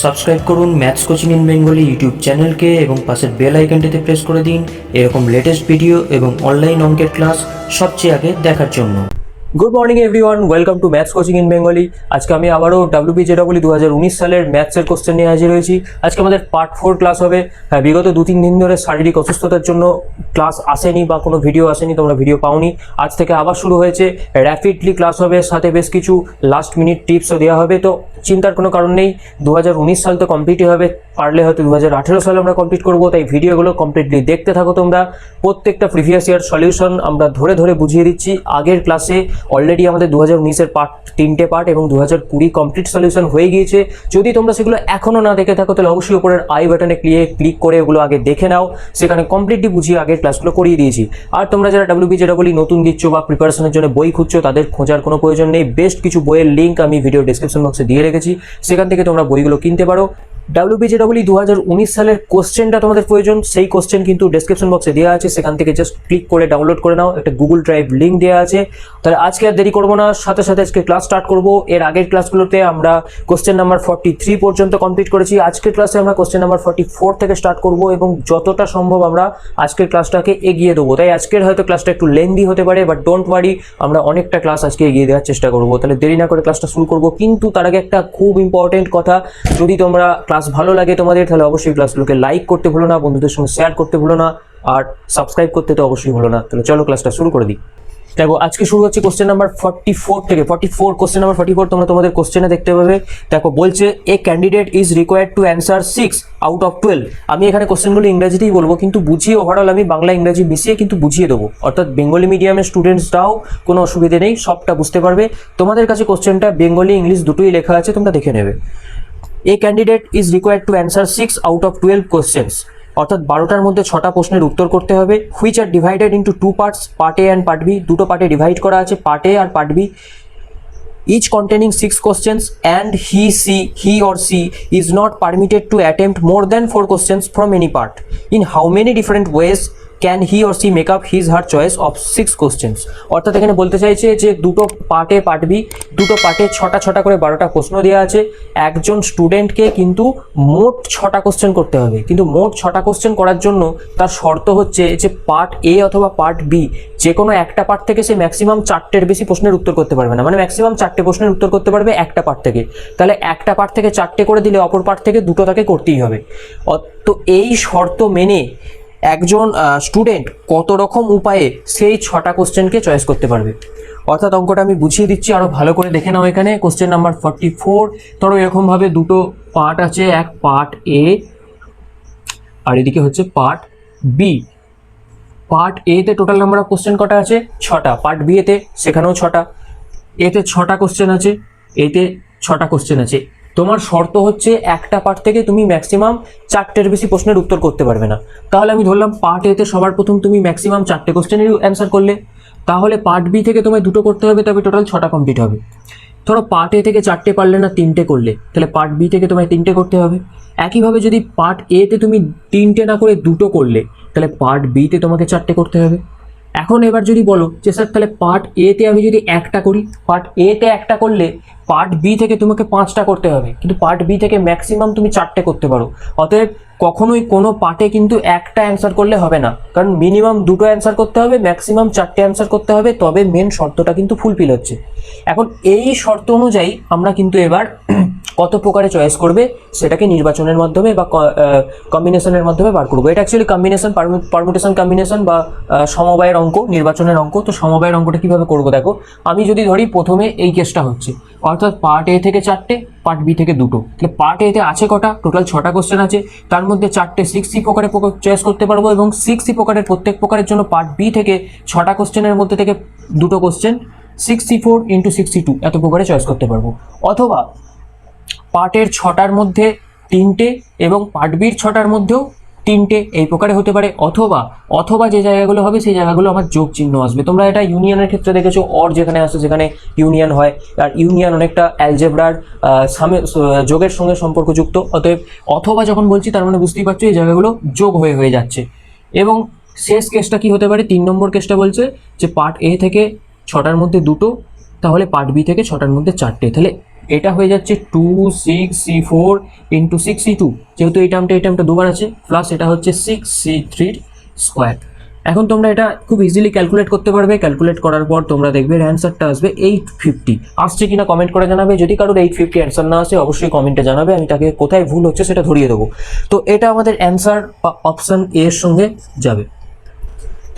Subscribe করুন maths coaching in Bengali YouTube চ্যানেলকে এবং পাশের বেল আইকনটিতে প্রেস করে দিন এরকম লেটেস্ট ভিডিও এবং অনলাইন অঙ্কের ক্লাস সবচেয়ে আগে দেখার জন্য। Good morning everyone, welcome to maths coaching in Bengali. আজকে আমি আবারও WBJEE 2019 সালের ম্যাথসের কোশ্চেন নিয়ে হাজির হয়েছি। আজকে আমাদের পার্ট 4 ক্লাস হবে। হ্যাঁ, বিগত 2-3 দিন ধরে শারীরিক অসুস্থতার জন্য ক্লাস আসেনি বা কোনো ভিডিও আসেনি, তোমরা ভিডিও পাওনি। আজ থেকে আবার শুরু হয়েছে, র্যাপিডলি ক্লাস হবে, সাথে বেশ কিছু লাস্ট মিনিট টিপসও দেওয়া হবে। তো চিন্তার কোনো কারণ নেই, 2019 সাল তো কমপ্লিটই হবে, পারলে হয়তো 2018 সালে আমরা কমপ্লিট করবো। তাই ভিডিওগুলো কমপ্লিটলি দেখতে থাকো তোমরা। প্রত্যেকটা প্রিভিয়াস ইয়ার সলিউশন আমরা ধরে ধরে বুঝিয়ে দিচ্ছি। আগের ক্লাসে অলরেডি আমাদের 2019-এর তিনটে পার্ট এবং 2020 কমপ্লিট সলিউশন হয়ে গিয়েছে। যদি তোমরা সেগুলো এখনও না দেখে থাকো তাহলে অবশ্যই উপরের আই বাটনে ক্লিক করে ওগুলো আগে দেখে নাও, সেখানে কমপ্লিটলি বুঝিয়ে আগের ক্লাসগুলো করিয়ে দিয়েছি। আর তোমরা যারা WBJEE নতুন দিচ্ছ বা প্রিপারেশনের জন্য বই খুঁজছো, তাদের খোঁজার কোনো প্রয়োজন নেই। বেস্ট কিছু বইয়ের লিঙ্ক আমি ভিডিও ডিসক্রিপশন বক্সে দিয়ে রেখেছি, সেখান থেকে তোমরা বইগুলো কিনতে পারো। WBJEE 2019 সালের কোশ্চেনটা তোমাদের প্রয়োজন, সেই কোশ্চেন কিন্তু ডেসক্রিপশন বক্সে দেওয়া আছে, সেখান থেকে জাস্ট ক্লিক করে ডাউনলোড করে নাও। একটা গুগল ড্রাইভ লিঙ্ক দেওয়া আছে। তাহলে আজকে আর দেরি করবো না, সাথে সাথে আজকে ক্লাস স্টার্ট করব। এর আগের ক্লাসগুলোতে আমরা কোশ্চেন নাম্বার 43 পর্যন্ত কমপ্লিট করেছি। আজকের ক্লাসে আমরা কোশ্চেন নাম্বার 44 থেকে স্টার্ট করব এবং যতটা সম্ভব আমরা আজকের ক্লাসটাকে এগিয়ে দেবো। তাই আজকের হয়তো ক্লাসটা একটু লেন্দি হতে পারে, বাট ডোন্ট ওয়ারি, আমরা অনেকটা ক্লাস আজকে এগিয়ে দেওয়ার চেষ্টা করবো। তাহলে দেরি না করে ক্লাসটা শুরু করবো। কিন্তু তার আগে একটা খুব ইম্পর্টেন্ট কথা, যদি তোমরা ক্লাস ভালো লাগে তোমাদের, তাহলে অবশ্যই ক্লাসগুলোকে লাইক করতে ভুলো না, বন্ধুদের সঙ্গে শেয়ার করতে ভুলো না, আর সাবস্ক্রাইব করতে তো অবশ্যই ভুলো না। তাহলে চলো ক্লাসটা শুরু করে দিই। দেখো, আজকে শুরু হচ্ছে কোশ্চেন নাম্বার 44 থেকে। 44 কোশ্চেন নাম্বার 44 তোমরা তোমাদের কোশ্চেনে দেখতে পাবে। দেখো বলছে, এ candidate is required to answer 6 out of 12। আমি এখানে কোশ্চেনগুলো ইংরেজিতেই বলবো, কিন্তু বুঝিয়ে ওভারঅল আমি বাংলা ইংরেজি মিশিয়ে কিন্তু বুঝিয়ে দেবো, অর্থাৎ বেঙ্গলি মিডিয়ামের স্টুডেন্টসরাও কোনো অসুবিধে নেই, সবটা বুঝতে পারবে। তোমাদের কাছে কোশ্চেনটা বেঙ্গলি ইংলিশ দুটোই লেখা আছে, তোমরা দেখে নেবে। A candidate is required to answer 6 out of 12 questions, অর্থাৎ 12টার মধ্যে 6টা প্রশ্নের উত্তর করতে হবে। Which are divided into 2 parts, part A and part B. দুটো পার্টে ডিভাইড করা আছে, পার্ট এ আর part B. each containing 6 questions, and he or she is not permitted to attempt more than 4 questions from any part. In how many different ways can he or she make up his her choice of 6 questions? অর্থাৎ এখানে বলতে চাইছে যে দুটো পার্টে part B, দুটো পার্টে 6টা করে 12টা প্রশ্ন দেওয়া আছে। একজন স্টুডেন্টকে কিন্তু মোট 6টা কোশ্চেন করতে হবে, কিন্তু মোট 6টা কোশ্চেন করার জন্য তার শর্ত হচ্ছে যে পার্ট এ অথবা পার্ট বি যে কোনো একটা পার্ট থেকে সে ম্যাক্সিমাম 4টের বেশি প্রশ্নের উত্তর করতে পারবে না, মানে ম্যাক্সিমাম 4টে প্রশ্নের উত্তর করতে পারবে একটা পার্ট থেকে। তাহলে একটা পার্ট থেকে 4টে করে দিলে অপর পার্ট থেকে দুটো তাকে করতেই হবে। তো এই শর্ত মেনে একজন স্টুডেন্ট কত রকম উপায়ে সেই 6টা কোশ্চেনকে চয়েস করতে পারবে। অর্থাৎ অঙ্কটা আমি বুঝিয়ে দিচ্ছি, আরও ভালো করে দেখে নাও। এখানে কোশ্চেন নাম্বার 44, ধরো এরকমভাবে দুটো পার্ট আছে, এক পার্ট এ আর এদিকে হচ্ছে পার্ট বি। পার্ট এতে টোটাল নাম্বার অফ কোশ্চেন কটা আছে? 6টা। পার্ট বি এতে সেখানেও 6টা। এতে 6টা কোশ্চেন আছে, এতে 6টা কোশ্চেন আছে। তোমার শর্ত হচ্ছে একটা পার্ট থেকে তুমি ম্যাক্সিমাম 4টের বেশি প্রশ্নের উত্তর করতে পারবে না। তাহলে আমি ধরলাম পার্ট এতে সবার প্রথম তুমি ম্যাক্সিমাম 4টে কোশ্চেনের অ্যান্সার করলে, তাহলে পার্ট বি থেকে তোমায় দুটো করতে হবে, তবে টোটাল 6টা কমপ্লিট হবে। ধরো পার্ট এ থেকে 4টে পারলে না, 3টে করলে, তাহলে পার্ট বি থেকে তোমায় 3টে করতে হবে। একইভাবে যদি পার্ট এতে তুমি 3টে না করে দুটো করলে, তাহলে পার্ট বিতে তোমাকে 4টে করতে হবে। এখন এবার যদি বলো যে স্যার তাহলে পার্ট এতে আমি যদি একটা করি, পার্ট এতে একটা করলে পার্ট বি থেকে তোমাকে 5টা করতে হবে, কিন্তু পার্ট বি থেকে ম্যাক্সিমাম তুমি 4টে করতে পারো। অতএব কখনোই কোনো পার্টে কিন্তু একটা অ্যান্সার করলে হবে না, কারণ মিনিমাম দুটো অ্যান্সার করতে হবে, ম্যাক্সিমাম 4টে অ্যান্সার করতে হবে, তবে মেন শর্তটা কিন্তু ফুলফিল হচ্ছে। এখন এই শর্ত অনুযায়ী আমরা কিন্তু এবার কত প্রকারে চয়েস করবে সেটাকে নির্বাচনের মাধ্যমে বা কম্বিনেশনের মাধ্যমে বার করবো। এটা অ্যাকচুয়ালি কম্বিনেশন, পারমুটেশন কম্বিনেশন বা সমবায়ের অঙ্ক, নির্বাচনের অঙ্ক। তো সমবায়ের অঙ্কটা কীভাবে করবো দেখো, আমি যদি ধরি প্রথমে এই কেসটা হচ্ছে, অর্থাৎ পার্ট এ থেকে 4টে, পার্ট বি থেকে দুটো। তাহলে পার্ট এতে আছে কটা? টোটাল 6টা কোশ্চেন আছে, তার মধ্যে 4টে 6C প্রকারে চয়েস করতে পারবো, এবং 6C প্রকারের প্রত্যেক প্রকারের জন্য পার্ট বি থেকে 6টা কোশ্চেনের মধ্যে থেকে দুটো কোশ্চেন 6C4 × 6C2 এত প্রকারে চয়েস করতে পারবো। অথবা পার্টের 6টার মধ্যে 3টে এবং পার্ট বির 6টার মধ্যেও 3টে, এই প্রকারে হতে পারে। অথবা যে জায়গাগুলো হবে সেই জায়গাগুলো আমার যোগ চিহ্ন আসবে। তোমরা এটা ইউনিয়নের ক্ষেত্রে দেখেছো, অর যেখানে আসে সেখানে ইউনিয়ন হয়, আর ইউনিয়ন অনেকটা অ্যালজেব্রার যোগের সঙ্গে সম্পর্কযুক্ত। অতএব অথবা যখন বলছি তার মানে বুঝতেই পারছো এই জায়গাগুলো যোগ হয়ে যাচ্ছে। এবং শেষ কেসটা কি হতে পারে? 3 নম্বর কেসটা বলছে যে পার্ট এ থেকে 6টার মধ্যে দুটো, তাহলে পার্ট বি থেকে 6টার মধ্যে 4টে। তাহলে এটা হয়ে যাচ্ছে 2 6 C4 ইন্টু 6 C2, যেহেতু এই টার্মটা দুবার আছে, প্লাস এটা হচ্ছে 6 C3 স্কোয়ার। এখন তোমরা এটা খুব ইজিলি ক্যালকুলেট করতে পারবে। ক্যালকুলেট করার পর তোমরা দেখবে অ্যান্সারটা আসবে 850। আসছে কিনা কমেন্ট করে জানাবে। যদি কারোর 850 অ্যান্সার না আসে অবশ্যই কমেন্টে জানাবে, আমি তাকে কোথায় ভুল হচ্ছে সেটা ধরিয়ে দেবো। তো এটা আমাদের অ্যান্সার বা অপশন এ এর সঙ্গে যাবে।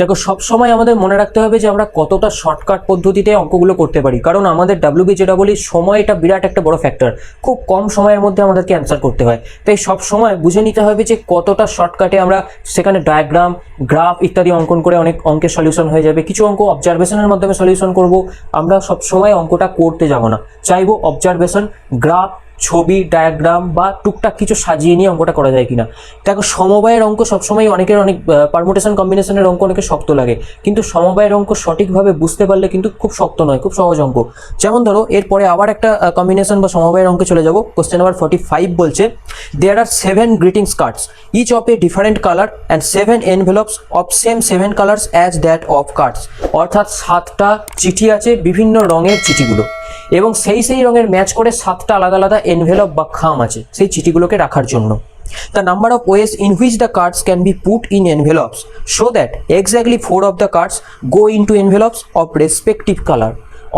দেখো, সবসময় আমাদের মনে রাখতে হবে যে আমরা কতটা শর্টকাট পদ্ধতিতে অঙ্কগুলো করতে পারি, কারণ আমাদের WBJEE সময়টা বিরাট একটা বড় ফ্যাক্টর। খুব কম সময়ের মধ্যে আমাদেরকে অ্যান্সার করতে হয়, তাই সব সময় বুঝে নিতে হবে যে কতটা শর্টকাটে আমরা সেখানে ডায়াগ্রাম, গ্রাফ ইত্যাদি অঙ্কন করে অনেক অঙ্কের সলিউশন হয়ে যাবে। কিছু অঙ্ক অবজারভেশনের মাধ্যমে সলিউশন করব। আমরা সব সময় অঙ্কটা করতে যাব না, চাইবো অবজারভেশন, গ্রাফ, ছবি, ডায়াগ্রাম বা টুকটাক কিছু সাজিয়ে নিয়ে অঙ্কটা করা যায় কিনা। দেখো, সমবায়ের অঙ্ক সবসময় অনেকের অনেক পারমুটেশন কম্বিনেশনের অঙ্ক অনেকে শক্ত লাগে, কিন্তু সমবায়ের অঙ্ক সঠিকভাবে বুঝতে পারলে কিন্তু খুব শক্ত নয়, খুব সহজ অঙ্ক। যেমন ধরো, এরপরে আবার একটা কম্বিনেশন বা সমবায়ের অঙ্কে চলে যাব। কোশ্চেন নাম্বার 45 বলছে, there are 7 greetings cards, each of a different colour and 7 envelopes of same 7 colours as that of cards. অর্থাৎ 7টা চিঠি আছে, বিভিন্ন রঙের চিঠিগুলো, এবং সেই রঙের ম্যাচ করে 7টা আলাদা আলাদা এনভেলপ বা খাম আছে সেই চিঠিগুলোকে রাখার জন্য। The number of ways in which the cards can be put in envelopes so that exactly 4 of the cards go into envelopes of respective color.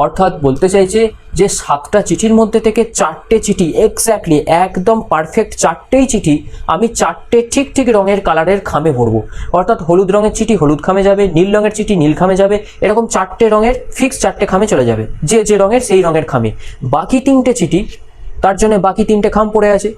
অর্থাৎ বলতে চাইছে যে 7টা চিঠির মধ্যে থেকে 4টে চিঠি এক্স্যাক্টলি একদম পারফেক্ট 4টেই চিঠি আমি 4টে ঠিক রঙের কালারের খামে ভরবো। অর্থাৎ হলুদ রঙের চিঠি হলুদ খামে যাবে, নীল রঙের চিঠি নীল খামে যাবে, এরকম 4টে রঙের ফিক্স 4টে খামে চলে যাবে, যে রঙের সেই রঙের খামে। বাকি 3টে চিঠি, তার জন্য বাকি 3টে খাম পড়ে আছে,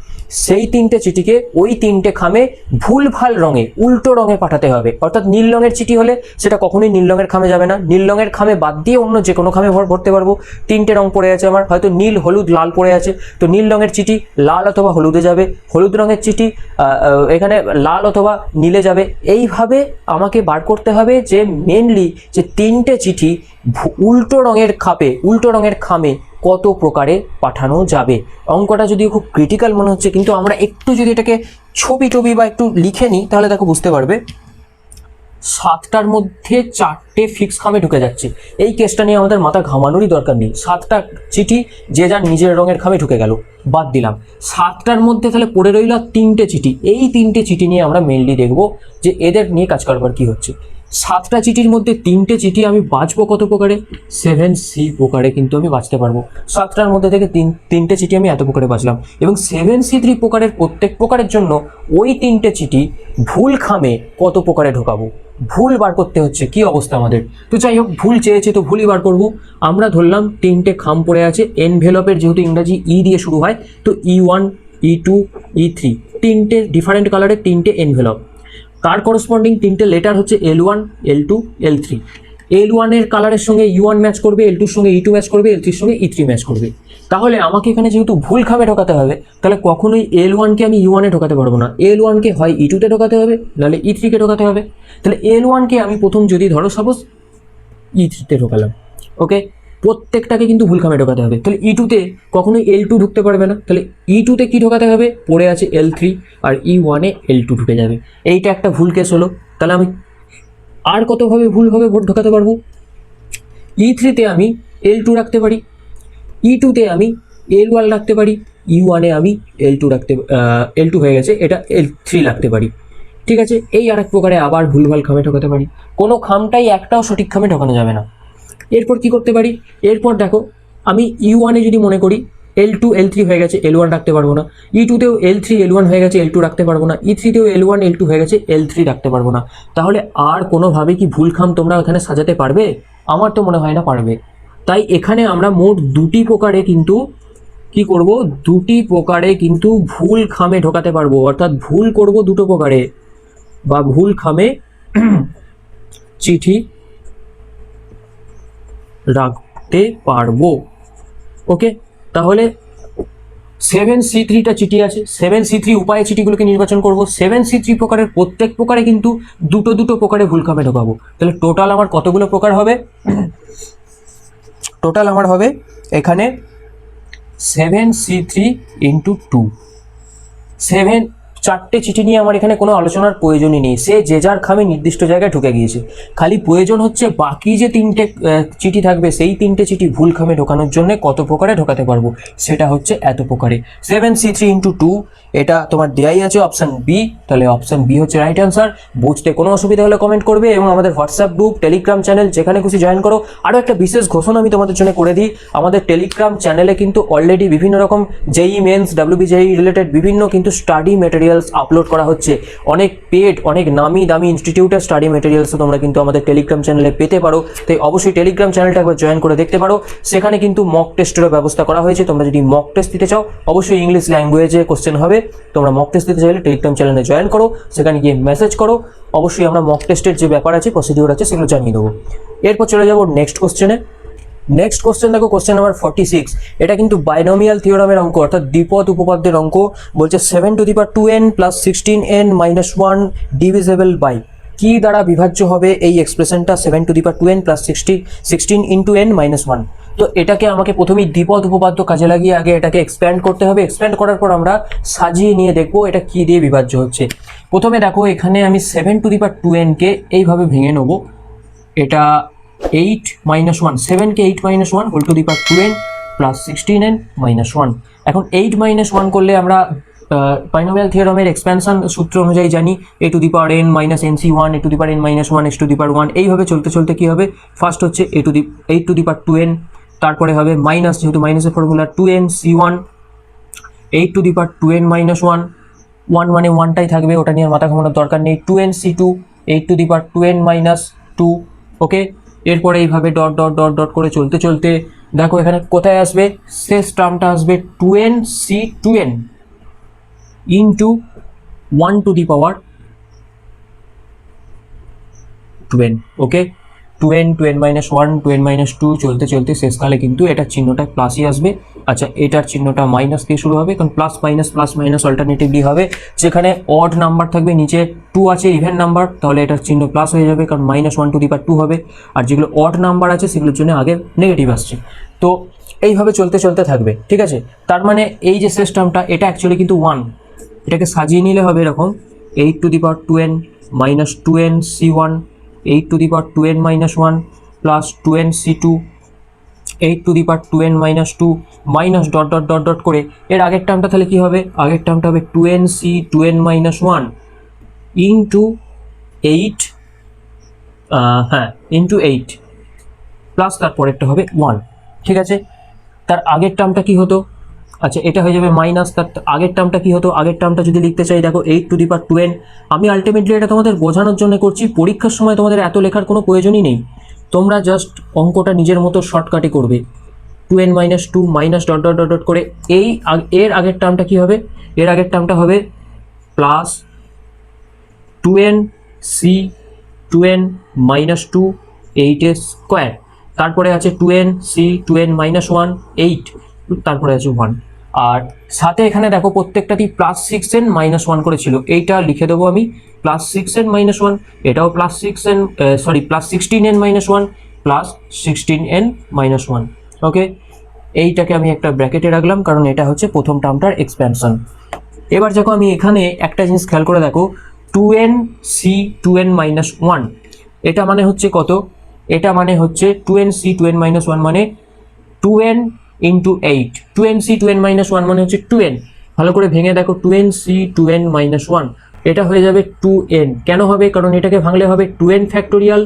সেই 3টে চিঠিকে ওই 3টে খামে ভুলভাল রঙে, উল্টো রঙে পাঠাতে হবে। অর্থাৎ নীল রঙের চিঠি হলে সেটা কখনোই নীল রঙের খামে যাবে না, নীল রঙের খামে বাদ দিয়ে অন্য যে কোনো খামে ভরতে পারবো। 3টে রঙ পড়ে আছে আমার, হয়তো নীল, হলুদ, লাল পড়ে আছে, তো নীল রঙের চিঠি লাল অথবা হলুদে যাবে, হলুদ রঙের চিঠি এখানে লাল অথবা নীলে যাবে। এইভাবে আমাকে বার করতে হবে যে মেনলি যে 3টে চিঠি উল্টো রঙের খামে কত প্রকারে পাঠানো যাবে। অঙ্কটা যদিও খুব ক্রিটিক্যাল মনে হচ্ছে, কিন্তু আমরা একটু যদি এটাকে ছবি বা একটু লিখে নিই তাহলে দেখো বুঝতে পারবে। 7টার মধ্যে 4টে ফিক্স খামে ঢুকে যাচ্ছে, এই কেসটা নিয়ে আমাদের মাথা ঘামানোরই দরকার নেই। 7টা চিঠি যে যার নিজের রঙের খামে ঢুকে গেল, বাদ দিলাম। 7টার মধ্যে তাহলে পড়ে রইল 3টে চিঠি। এই 3টে চিঠি নিয়ে আমরা মেনলি দেখব যে এদের নিয়ে কাজ করবার কি হচ্ছে। 7টা চিঠির মধ্যে 3টে চিঠি আমি বাঁচবো কত প্রকারে? 7C প্রকারে কিন্তু আমি বাঁচতে পারবো। 7টার মধ্যে থেকে 3টে চিঠি আমি এত প্রকারে বাঁচলাম, এবং 7C3 প্রকারের প্রত্যেক প্রকারের জন্য ওই 3টে চিঠি ভুল খামে কত প্রকারে ঢোকাবো, ভুল বার করতে হচ্ছে। কি অবস্থা আমাদের! তো যাই হোক, ভুল চেয়েছে তো ভুলই বার করবো। আমরা ধরলাম 3টে খাম পড়ে আছে, এনভেলপের যেহেতু ইংরাজি দিয়ে শুরু হয়, তো E1, E2, E3 3টে ডিফারেন্ট কালারের 3টে এনভেলপ। তার করসপন্ডিং 3টে লেটার হচ্ছে L1, L2, L3। L1 এর কালারের সঙ্গে E1 ম্যাচ করবে, L2 সঙ্গে E2 ম্যাচ করবে, L3 সঙ্গে E3 ম্যাচ করবে। তাহলে আমাকে এখানে যেহেতু ভুল খামে ঢোকাতে হবে, তাহলে কখনোই L1কে আমি E1 এ ঢোকাতে পারবো না। L1কে হয় E2 তে ঢোকাতে হবে, নাহলে E3 কে ঢোকাতে হবে। তাহলে L1কে আমি প্রথম যদি ধরো সাপোজ E3 তে ঢোকালাম, ওকে, প্রত্যেকটাকে কিন্তু ভুল খামে ঢোকাতে হবে। তাহলে E2 তে কখনোই L2 ঢুকতে পারবে না, তাহলে E2 তে কি ঢোকাতে হবে? পড়ে আছে L3, আর E1 এ L2 ঢুকে যাবে। এইটা একটা ভুল কেস হলো। তাহলে আমি আর কতভাবে ভুলভাবে ভোট ঢোকাতে পারবো? E3 তে আমি L2 রাখতে পারি, E2 তে আমি L1 রাখতে পারি, E1 এ আমি L2 হয়ে গেছে, এটা L3 রাখতে পারি। ঠিক আছে, এই আর এক প্রকারে আবার ভুলভাল খামে ঢোকাতে পারি। কোনো খামটাই একটাও সঠিক খামে ঢোকানো যাবে না। এরপর কি করতে পারি? এরপর দেখো, আমি E1 এ যদি মনে করি L2, L3 হয়ে গেছে, L1 রাখতে পারবো না। E2 তেও L3, L1 হয়ে গেছে, L2 রাখতে পারবো না। E3 তেও L1, L2 হয়ে গেছে, L3 রাখতে পারবো না। তাহলে আর কোনোভাবে কি ভুল খাম তোমরা এখানে সাজাতে পারবে? আমার তো মনে হয় না পারবে। তাই এখানে আমরা মোট 2টি প্রকারে কিন্তু কি করব? 2টি প্রকারে কিন্তু ভুল খামে ঢোকাতে পারবো। অর্থাৎ ভুল করব 2টো প্রকারে, বা ভুল খামে চিঠি রাখতে পারবো। ওকে, তাহলে 7C3টা চিঠি আছে, 7C3 উপায়ে চিঠিগুলোকে নির্বাচন করব। 7C3 প্রকারের প্রত্যেক প্রকারে কিন্তু দুটো প্রকারে ভুল খামে ঢোকাবো। তাহলে টোটাল আমার কতগুলো প্রকার হবে? টোটাল আমার হবে এখানে 7C3 × 2, চারটে চিঠি নিয়ে আমার এখানে কোনো আলোচনার প্রয়োজনই নেই, সে যে যার খামে নির্দিষ্ট জায়গায় ঢুকে গিয়েছে। খালি প্রয়োজন হচ্ছে বাকি যে তিনটে চিঠি থাকবে সেই তিনটে চিঠি ভুল খামে ঢোকানোর জন্য কত প্রকারে ঢোকাতে পারবো, সেটা হচ্ছে এত প্রকারে। 7C3 × 2 এটা তোমার দেয়াই আছে অপশান বি, তাহলে অপশান বি হচ্ছে রাইট অ্যান্সার। বুঝতে কোনো অসুবিধা হলে কমেন্ট করবে এবং আমাদের হোয়াটসঅ্যাপ গ্রুপ, টেলিগ্রাম চ্যানেল যেখানে খুশি জয়েন করো। আরও একটা বিশেষ ঘোষণা আমি তোমাদের জন্য করে দিই, আমাদের টেলিগ্রাম চ্যানেলে কিন্তু অলরেডি বিভিন্ন রকম জেই মেন্স, WBJEE রিলেটেড বিভিন্ন কিন্তু স্টাডি মেটেরিয়ালস আপলোড করা হচ্ছে। অনেক পেড, অনেক নামি দামি ইনস্টিটিউটের স্টাডি মেটেরিয়ালসও তোমরা কিন্তু আমাদের টেলিগ্রাম চ্যানেলে পেতে পারো। তাই অবশ্যই টেলিগ্রাম চ্যানেলটা একবার জয়েন করে দেখতে পারো। সেখানে কিন্তু মক টেস্টেরও ব্যবস্থা করা হয়েছে। তোমরা যদি মক টেস্ট দিতে চাও, অবশ্যই ইংলিশ ল্যাঙ্গুয়েজে কোশ্চেন হবে। তোমরা মক টেস্ট দিতে চাইলে টেলিগ্রাম চ্যানেলে জয়েন করো, সেখানে গিয়ে মেসেজ করো। অবশ্যই আমরা মক টেস্টের যে ব্যাপার আছে, প্রসিডিওর আছে, সেগুলো জানিয়ে দেবো। এরপর চলে যাবো নেক্সট কোশ্চেনে। নেক্সট কোশ্চেন দেখো, কোশ্চেন নাম্বার 46। এটা কিন্তু বাইনোমিয়াল থিওরামের অঙ্ক, অর্থাৎ দ্বিপদ উপপাদ্যের অঙ্ক। বলছে 7^2n + 16n-1 ডিভিজেবল বাই, কি দ্বারা বিভাজ্য হবে এই এক্সপ্রেশনটা 7^2n + 16 × n-1। তো এটাকে আমাকে প্রথমেই দ্বিপদ উপপাদ্য কাজে লাগিয়ে আগে এটাকে এক্সপ্যান্ড করতে হবে। এক্সপ্যান্ড করার পর আমরা সাজিয়ে নিয়ে দেখবো এটা কি দিয়ে বিভাজ্য হচ্ছে। প্রথমে দেখো, এখানে আমি 7^2n কে এইভাবে ভেঙে নেবো। এটা 8-1, 7কে 8-1 2n + 16n-1। এখন 8-1 করলে আমরা বাইনোমিয়াল থিওরামের এক্সপ্যানশন সূত্র অনুযায়ী জানি a⁴n - nc1 a⁴n - 1 x⁴1। এইভাবে চলতে চলতে কি হবে, ফার্স্ট হচ্ছে 8^2n, তারপরে হবে মাইনাস, যেহেতু মাইনাসের ফর্মুলা 2nc1 8^2n-1, 1 মানে 1টাই থাকবে, ওটা নিয়ে মাথা ঘামানোর দরকার নেই। 2nc2 8^2n-2। ওকে, এরপরে এইভাবে ডট ডট ডট ডট করে চলতে চলতে দেখো এখানে কোথায় আসবে, শেষ টার্মটা আসবে 2nc2n × 1^2n। ওকে, 2n 2n-1 2n-2 চলতে চলতে শেষকালে কিন্তু এটার চিহ্নটা প্লাসই আসবে। আচ্ছা, এটার চিহ্নটা মাইনাস দিয়ে শুরু হবে, কারণ প্লাস মাইনাস অল্টারনেটিভলি হবে। যেখানে অড নাম্বার থাকবে, নিচে 2 আছে ইভেন নাম্বার, তাহলে এটার চিহ্ন প্লাস হয়ে যাবে, কারণ -1^2 হবে। আর যেগুলো অড নাম্বার আছে সেগুলোর জন্য আগে নেগেটিভ আসছে। তো এইভাবে চলতে চলতে থাকবে, ঠিক আছে। তার মানে এই যে শেষ টার্মটা, এটা অ্যাকচুয়ালি কিন্তু 1। এটাকে সাজিয়ে নিলে হবে এরকম 8^2n - 2nc1 8^2n-1 + 2nc2 8^2n-2 minus dot dot dot dot করে এর আগের টার্মটা তাহলে কি হবে, আগের টার্মটা হবে 2nc2n-1 × 8 প্লাস তারপরেরটা হবে 1, ঠিক আছে। তার আগের টার্মটা কি হতো, আচ্ছা এটা হয়ে যাবে মাইনাস। তার আগের টার্মটা কি হতো, আগের টার্মটা যদি লিখতে চাই দেখো 8^2n। আমি আলটিমেটলি এটা তোমাদের বোঝানোর জন্য করছি, পরীক্ষার সময় তোমাদের এত লেখার কোনো প্রয়োজনই নেই। তোমরা জাস্ট অঙ্কটা নিজের মতো শর্টকাটে করবে। 2n-2 minus dot dot dot dot করে এর আগের টার্মটা কি হবে, এর আগের টার্মটা হবে প্লাস 2nc2n-2 8^2। তারপরে আছে 2nc2n-1 8, তারপরে আছে 1। আর সাথে এখানে দেখো প্রত্যেকটাতেই +6n-1 করে ছিল, এইটা লিখে দেবো আমি +6n-1, এটাও +16n-1 +16n-1। ওকে, এইটাকে আমি একটা ব্র্যাকেটে রাখলাম, কারণ এটা হচ্ছে প্রথম টার্মটার এক্সপ্যানশন। এবার দেখো আমি এখানে একটা জিনিস খেয়াল করে দেখো, 2nc2n-1 এটা মানে হচ্ছে কত, এটা মানে হচ্ছে 2nc2n-1 মানে 2n × 8। 2nc2n-1 মানে হচ্ছে 2n। ভালো করে ভেঙে দেখো, 2nc2n-1 এটা হয়ে যাবে 2n। কেন হবে, কারণ এটাকে ভাঙলে হবে 2n factorial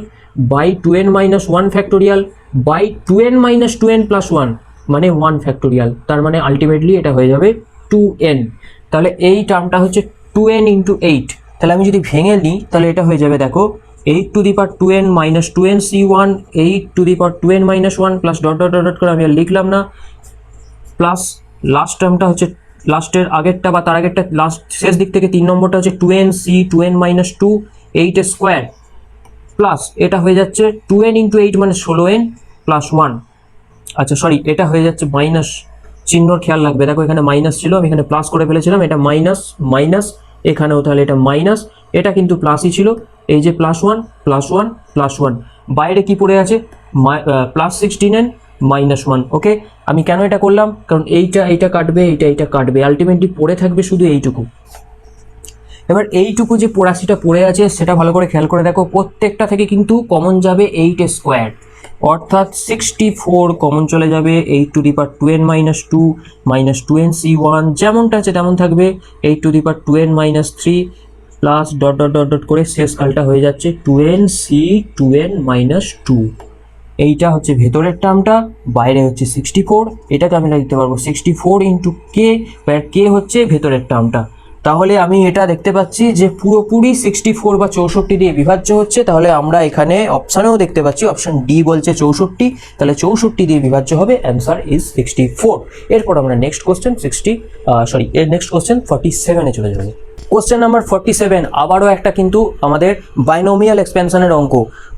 by 2n-1 factorial by 2n-2n + 1 মানে 1 ফ্যাক্টোরিয়াল। তার মানে আলটিমেটলি এটা হয়ে যাবে 2n। তাহলে এই টার্মটা হচ্ছে 2n × 8। তাহলে আমি যদি ভেঙে নিই তাহলে এটা হয়ে যাবে দেখো 8^2n - 2nc1 8^2n-1 plus dot dot dot করে আমি আর লিখলাম না, প্লাস লাস্ট টার্মটা হচ্ছে লাস্টের আগেরটা বা তার আগেরটা লাস্ট শেষ দিক থেকে 3 নম্বরটা হচ্ছে 2nc2n-2 8^2 প্লাস এটা হয়ে যাচ্ছে 2n × 8 মানে 16n + 1। আচ্ছা সরি, এটা হয়ে যাচ্ছে মাইনাস চিহ্নর খেয়াল রাখবে, দেখো এখানে মাইনাস ছিল, আমি এখানে প্লাস করে ফেলেছিলাম, এটা মাইনাস মাইনাস, এখানেও তাহলে এটা মাইনাস, এটা কিন্তু প্লাসই ছিল। এই যে +1 +1 +1, বাইরে কি পড়ে আছে +16n-1। ওকে, আমি কেন এটা করলাম, কারণ এইটা কাটবে, এইটা কাটবে, আলটিমেটলি পড়ে থাকবে শুধু এইটুকু। এবার এইটুকু যে 84টা পড়ে আছে সেটা ভালো করে খেয়াল করে দেখো, প্রত্যেকটা থেকে কিন্তু কমন যাবে 8 স্কোয়ার, অর্থাৎ 64 কমন চলে যাবে। 8^2n-2 -2nc1 যেমনটা আছে তেমন থাকবে। 8^2n-3 plus dot dot dot dot করে শেষ কালটা হয়ে যাচ্ছে 2nc2n-2। এইটা হচ্ছে ভেতরের টার্মটা, বাইরে হচ্ছে 64। এটাকে আমি লিখতে পারবো 64 ইন্টু কে, কে হচ্ছে ভেতরের টার্মটা। তাহলে আমি এটা দেখতে পাচ্ছি যে পুরোপুরি 64 বা 64 দিয়ে বিভাজ্য হচ্ছে। তাহলে আমরা এখানে অপশানেও দেখতে পাচ্ছি, অপশান ডি বলছে 64, তাহলে 64 দিয়ে বিভাজ্য হবে, অ্যান্সার ইজ 64। এরপর আমরা নেক্সট কোশ্চেন 47-এ চলে যাবো। কোশ্চেন নাম্বার 47 আবারও একটা কিন্তু আমাদের বাইনোমিয়াল এক্সপেনশনের অঙ্ক।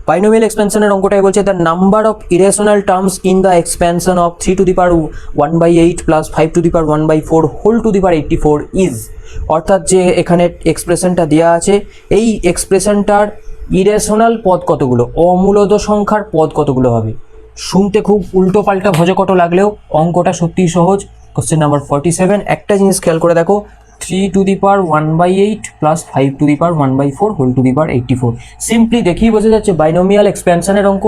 বাইনোমিয়াল এক্সপেনশনের অঙ্কটাই বলছে the number of irrational terms in the expansion of 3^1/8 plus 5^1/4 whole to the power 84 is. অর্থাৎ যে এখানে এক্সপ্রেশনটা দেওয়া আছে, এই এক্সপ্রেশনটার ইরেশনাল পদ কতগুলো, অমূলদ সংখ্যার পদ কতগুলো হবে। শুনতে খুব উল্টো পাল্টা ভজকট লাগলেও অঙ্কটা সত্যিই সহজ। কোশ্চেন নাম্বার 47, একটা জিনিস খেয়াল করে দেখো, 3^1/8 plus 5^1/4 whole to the power 84। Simply দেখেই বোঝা যাচ্ছে বাইনোমিয়াল এক্সপেনশনের অঙ্ক।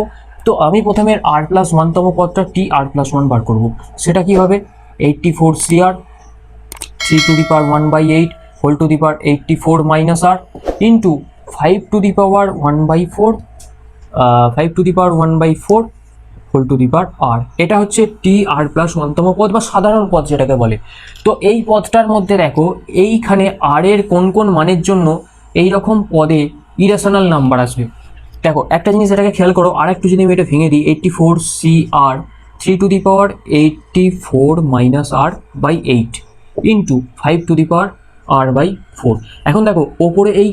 তো আমি প্রথমে r+1তম পদটা tr+1 বার করব। সেটা কি হবে, 84cr 3^1/8 whole to the power 84 minus r into 5^1/4 5^1/4 whole to the power r। এটা হচ্ছে tr+1তম পদ বা সাধারণ পদ যেটাকে বলে। তো এই পদটার মধ্যে দেখো, এইখানে r এর কোন কোন মানের জন্য এই রকম পদে ইরেশনাল নাম্বার আসবে। দেখো একটা জিনিস এটাকে খেয়াল করো, আর একটু যদি আমি এটা ভেঙে দিই, 84cr 3^84 minus r/8 into 5^r/4। এখন দেখো ওপরে এই